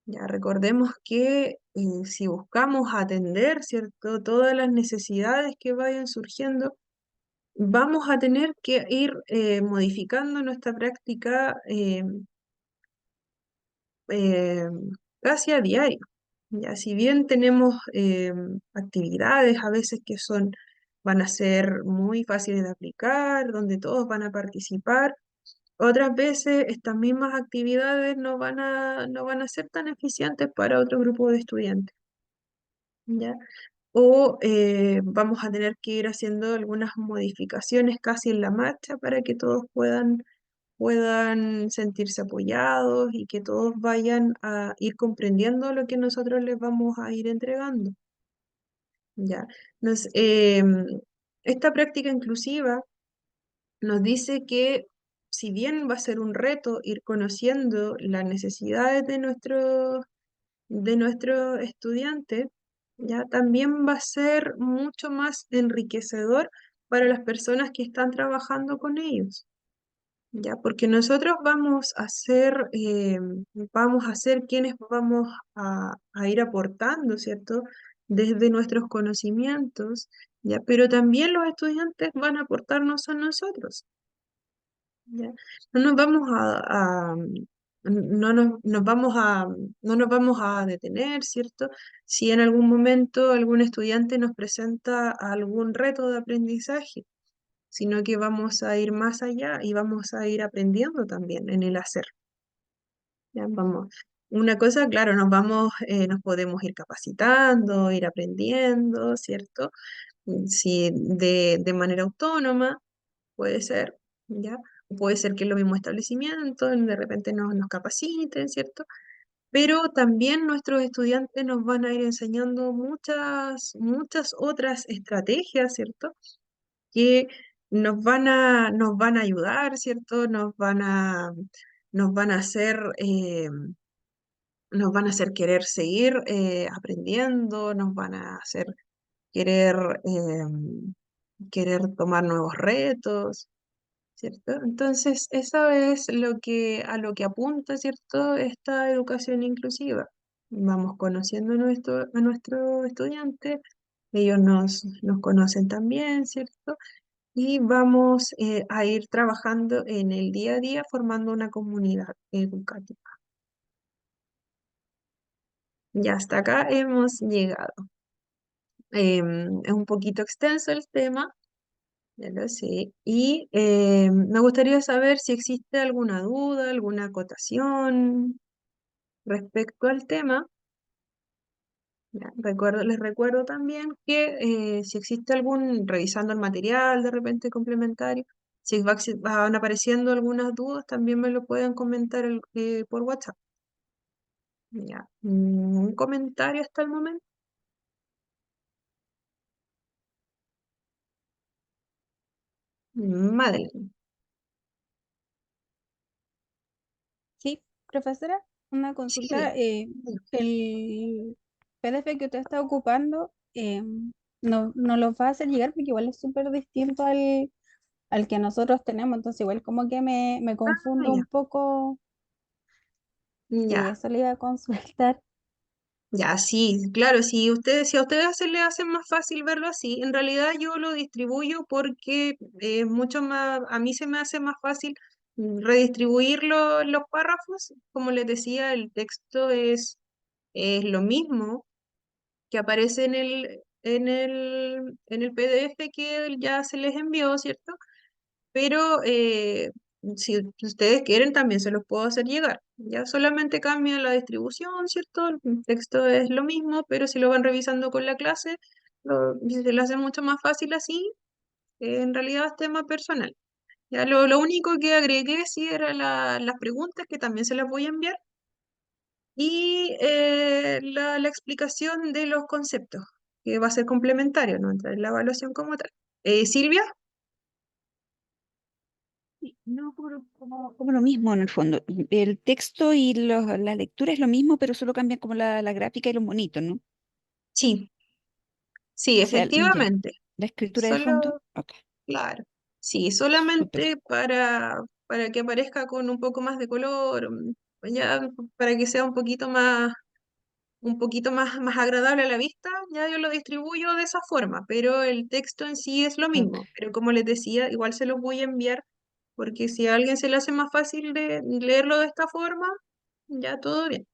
Ya recordemos que si buscamos atender, ¿cierto?, todas las necesidades que vayan surgiendo, vamos a tener que ir modificando nuestra práctica eh, casi a diario. Ya, si bien tenemos actividades a veces van a ser muy fáciles de aplicar, donde todos van a participar, otras veces estas mismas actividades no van a ser tan eficientes para otro grupo de estudiantes, ¿ya? O vamos a tener que ir haciendo algunas modificaciones casi en la marcha para que todos puedan sentirse apoyados y que todos vayan a ir comprendiendo lo que nosotros les vamos a ir entregando, ¿ya? Esta práctica inclusiva nos dice que si bien va a ser un reto ir conociendo las necesidades de nuestro estudiante, ya también va a ser mucho más enriquecedor para las personas que están trabajando con ellos, ya, porque nosotros vamos a ser quienes vamos a ir aportando, ¿cierto? Desde nuestros conocimientos, ya, pero también los estudiantes van a aportarnos a nosotros. ¿Ya? No nos vamos nos vamos no nos vamos a detener, ¿cierto? Si en algún momento algún estudiante nos presenta algún reto de aprendizaje, sino que vamos a ir más allá y vamos a ir aprendiendo también en el hacer. ¿Ya? Una cosa, claro, nos podemos ir capacitando, ir aprendiendo, ¿cierto? Si de manera autónoma, puede ser, ¿ya? O puede ser que los mismos establecimientos de repente nos capaciten, ¿cierto? Pero también nuestros estudiantes nos van a ir enseñando muchas otras estrategias, ¿cierto? Que nos van a ayudar, ¿cierto? Nos van a hacer, nos van a hacer querer seguir aprendiendo, nos van a hacer querer, querer tomar nuevos retos, ¿cierto? Entonces, eso es a lo que apunta, ¿cierto?, esta educación inclusiva. Vamos conociendo a nuestro estudiante, ellos nos conocen también, ¿cierto? Y vamos a ir trabajando en el día a día formando una comunidad educativa. Ya hasta acá hemos llegado. Es un poquito extenso el tema, Ya lo sé. Y me gustaría saber si existe alguna duda, alguna acotación respecto al tema. Ya, les recuerdo también que si existe revisando el material de repente complementario, si van apareciendo algunas dudas, también me lo pueden comentar por WhatsApp. Ya, un comentario hasta el momento. Madeline. Sí, profesora, una Sí, consulta. El PDF que usted está ocupando, no lo va a hacer llegar porque igual es súper distinto al que nosotros tenemos, entonces igual como que me ah, confundo ya, un poco. Sí, ya. eso le iba a consultar. Ya, sí, claro, si a ustedes se les hace más fácil verlo así, en realidad yo lo distribuyo porque mucho más, a mí se me hace más fácil redistribuir los párrafos. Como les decía, el texto es lo mismo que aparece en el PDF que ya se les envió, ¿cierto? Pero si ustedes quieren también se los puedo hacer llegar. Ya solamente cambia la distribución, ¿cierto? El texto es lo mismo, pero si lo van revisando con la clase, y se les hace mucho más fácil así, en realidad es tema personal. Ya lo único que agregué sí era las preguntas que también se las voy a enviar y la explicación de los conceptos, que va a ser complementario, no entra en la evaluación como tal. Silvia, Sí, no, como lo mismo en el fondo. El texto y la lectura es lo mismo, pero solo cambian como la gráfica y los monitos, ¿no? sí, sí, O sea, ya. efectivamente. La escritura de fondo, Solo, ok, claro, sí, súper. solamente para que aparezca con un poco más de color, ya para que sea un poquito más agradable a la vista, ya yo lo distribuyo de esa forma, pero el texto en sí es lo Ok. mismo. Pero como les decía, igual se los voy a enviar, porque si a alguien se le hace más fácil de leerlo de esta forma, ya todo bien.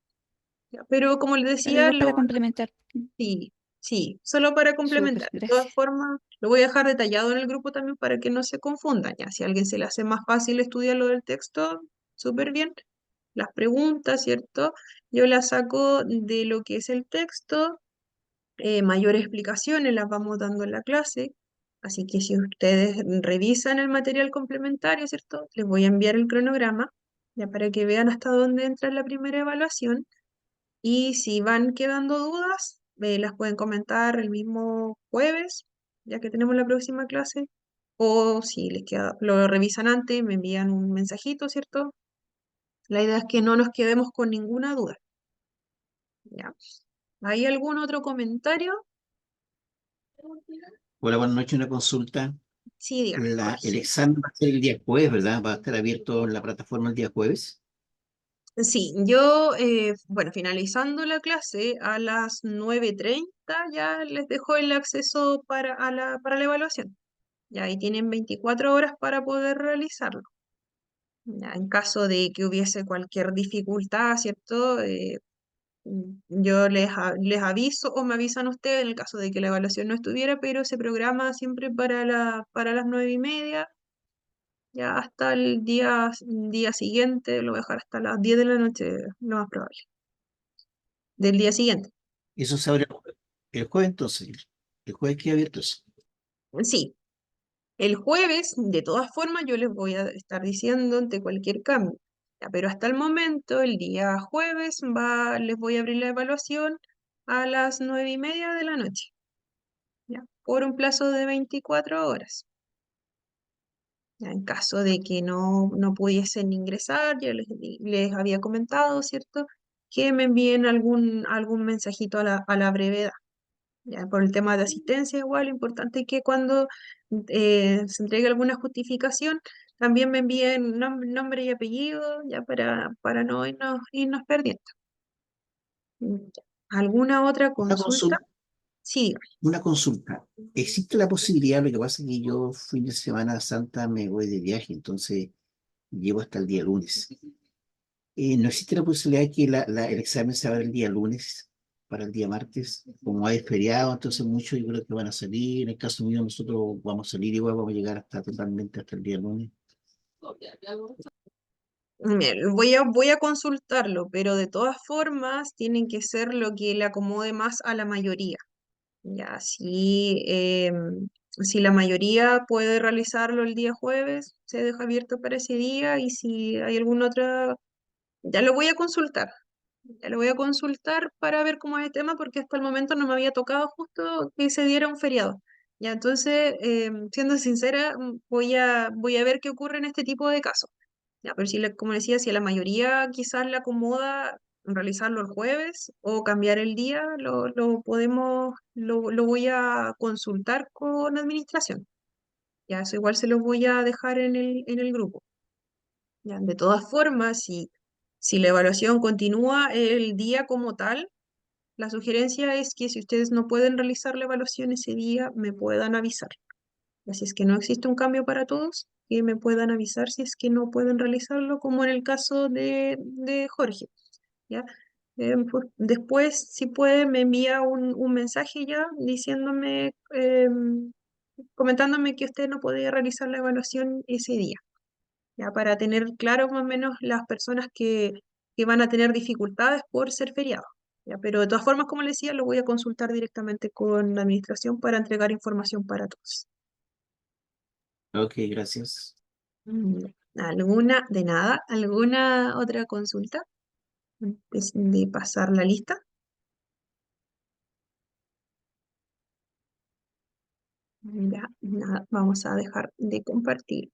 Ya, pero como les Pero decía, igual para complementar. sí, sí, solo para Súper, complementar. De todas gracias. formas, lo voy a dejar detallado en el grupo también para que no se confundan. Ya, si a alguien se le hace más fácil estudiar lo del texto, súper bien. Las preguntas, ¿cierto? Yo las saco de lo que es el texto, mayores explicaciones las vamos dando en la clase. Así que si ustedes revisan el material complementario, ¿cierto? Les voy a enviar el cronograma, ya para que vean hasta dónde entra la primera evaluación. Y si van quedando dudas, las pueden comentar el mismo jueves, ya que tenemos la próxima clase. O si les queda, lo revisan antes, me envían un mensajito, ¿cierto? La idea es que no nos quedemos con ninguna duda. ¿Ya? ¿Hay algún otro comentario? Hola, buenas noches. Una consulta. Sí, dígame, El Jorge. examen va a ser el día jueves, ¿verdad? Va a estar abierto en la plataforma el día jueves. Sí, yo, bueno, finalizando la clase a las 9:30 ya les dejo el acceso para la evaluación. Ya ahí tienen 24 horas para poder realizarlo. Ya, en caso de que hubiese cualquier dificultad, ¿cierto? Yo les aviso o me avisan ustedes en el caso de que la evaluación no estuviera, pero se programa siempre para las 9:30, ya hasta el día siguiente, lo voy a dejar hasta las 10 de la noche, lo más probable, del día siguiente. Eso se abre el jueves, entonces. El jueves queda abierto eso. Sí, el jueves, de todas formas, yo les voy a estar diciendo ante cualquier cambio. Ya, pero hasta el momento, el día jueves, les voy a abrir la evaluación a las 9:30 de la noche, ya, por un plazo de 24 horas. Ya, en caso de que no pudiesen ingresar, ya les había comentado, ¿cierto? Que me envíen algún mensajito a la brevedad. Ya, por el tema de asistencia, igual, importante que cuando se entregue alguna justificación, también me envíen nombre y apellido, ya para no irnos perdiendo. Ya. ¿Alguna otra Una consulta? consulta, Sí, dígame. una consulta. ¿Existe la posibilidad? Lo que pasa es que yo fin de Semana Santa me voy de viaje, entonces llevo hasta el día lunes. ¿No existe la posibilidad de que el examen se abra el día lunes? para el día martes. Como hay feriado, entonces muchos yo creo que van a salir. En el caso mío, nosotros vamos a salir igual, vamos a llegar hasta totalmente hasta el día lunes. Bien, voy a consultarlo, pero de todas formas tienen que ser lo que le acomode más a la mayoría. Ya, si la mayoría puede realizarlo el día jueves, se deja abierto para ese día y si hay alguna otra, ya lo voy a consultar. Ya lo voy a consultar para ver cómo es el tema porque hasta el momento no me había tocado justo que se diera un feriado. Ya, entonces, siendo sincera, voy a ver qué ocurre en este tipo de casos. Ya, pero si, como decía, si a la mayoría quizás le acomoda realizarlo el jueves o cambiar el día, lo voy a consultar con administración. Ya, eso igual se los voy a dejar en el grupo. Ya, de todas formas, si la evaluación continúa el día como tal, la sugerencia es que si ustedes no pueden realizar la evaluación ese día, me puedan avisar. Así es que no existe un cambio para todos, que me puedan avisar si es que no pueden realizarlo, como en el caso de Jorge, ¿ya? Después, si puede, me envía un mensaje ya diciéndome, comentándome que usted no podía realizar la evaluación ese día, ya para tener claro más o menos las personas que van a tener dificultades por ser feriado. ¿Ya? Pero de todas formas, como les decía, lo voy a consultar directamente con la administración para entregar información para todos. Ok, gracias. ¿Alguna, de nada, alguna otra consulta antes de pasar la lista? Ya, nada, vamos a dejar de compartir.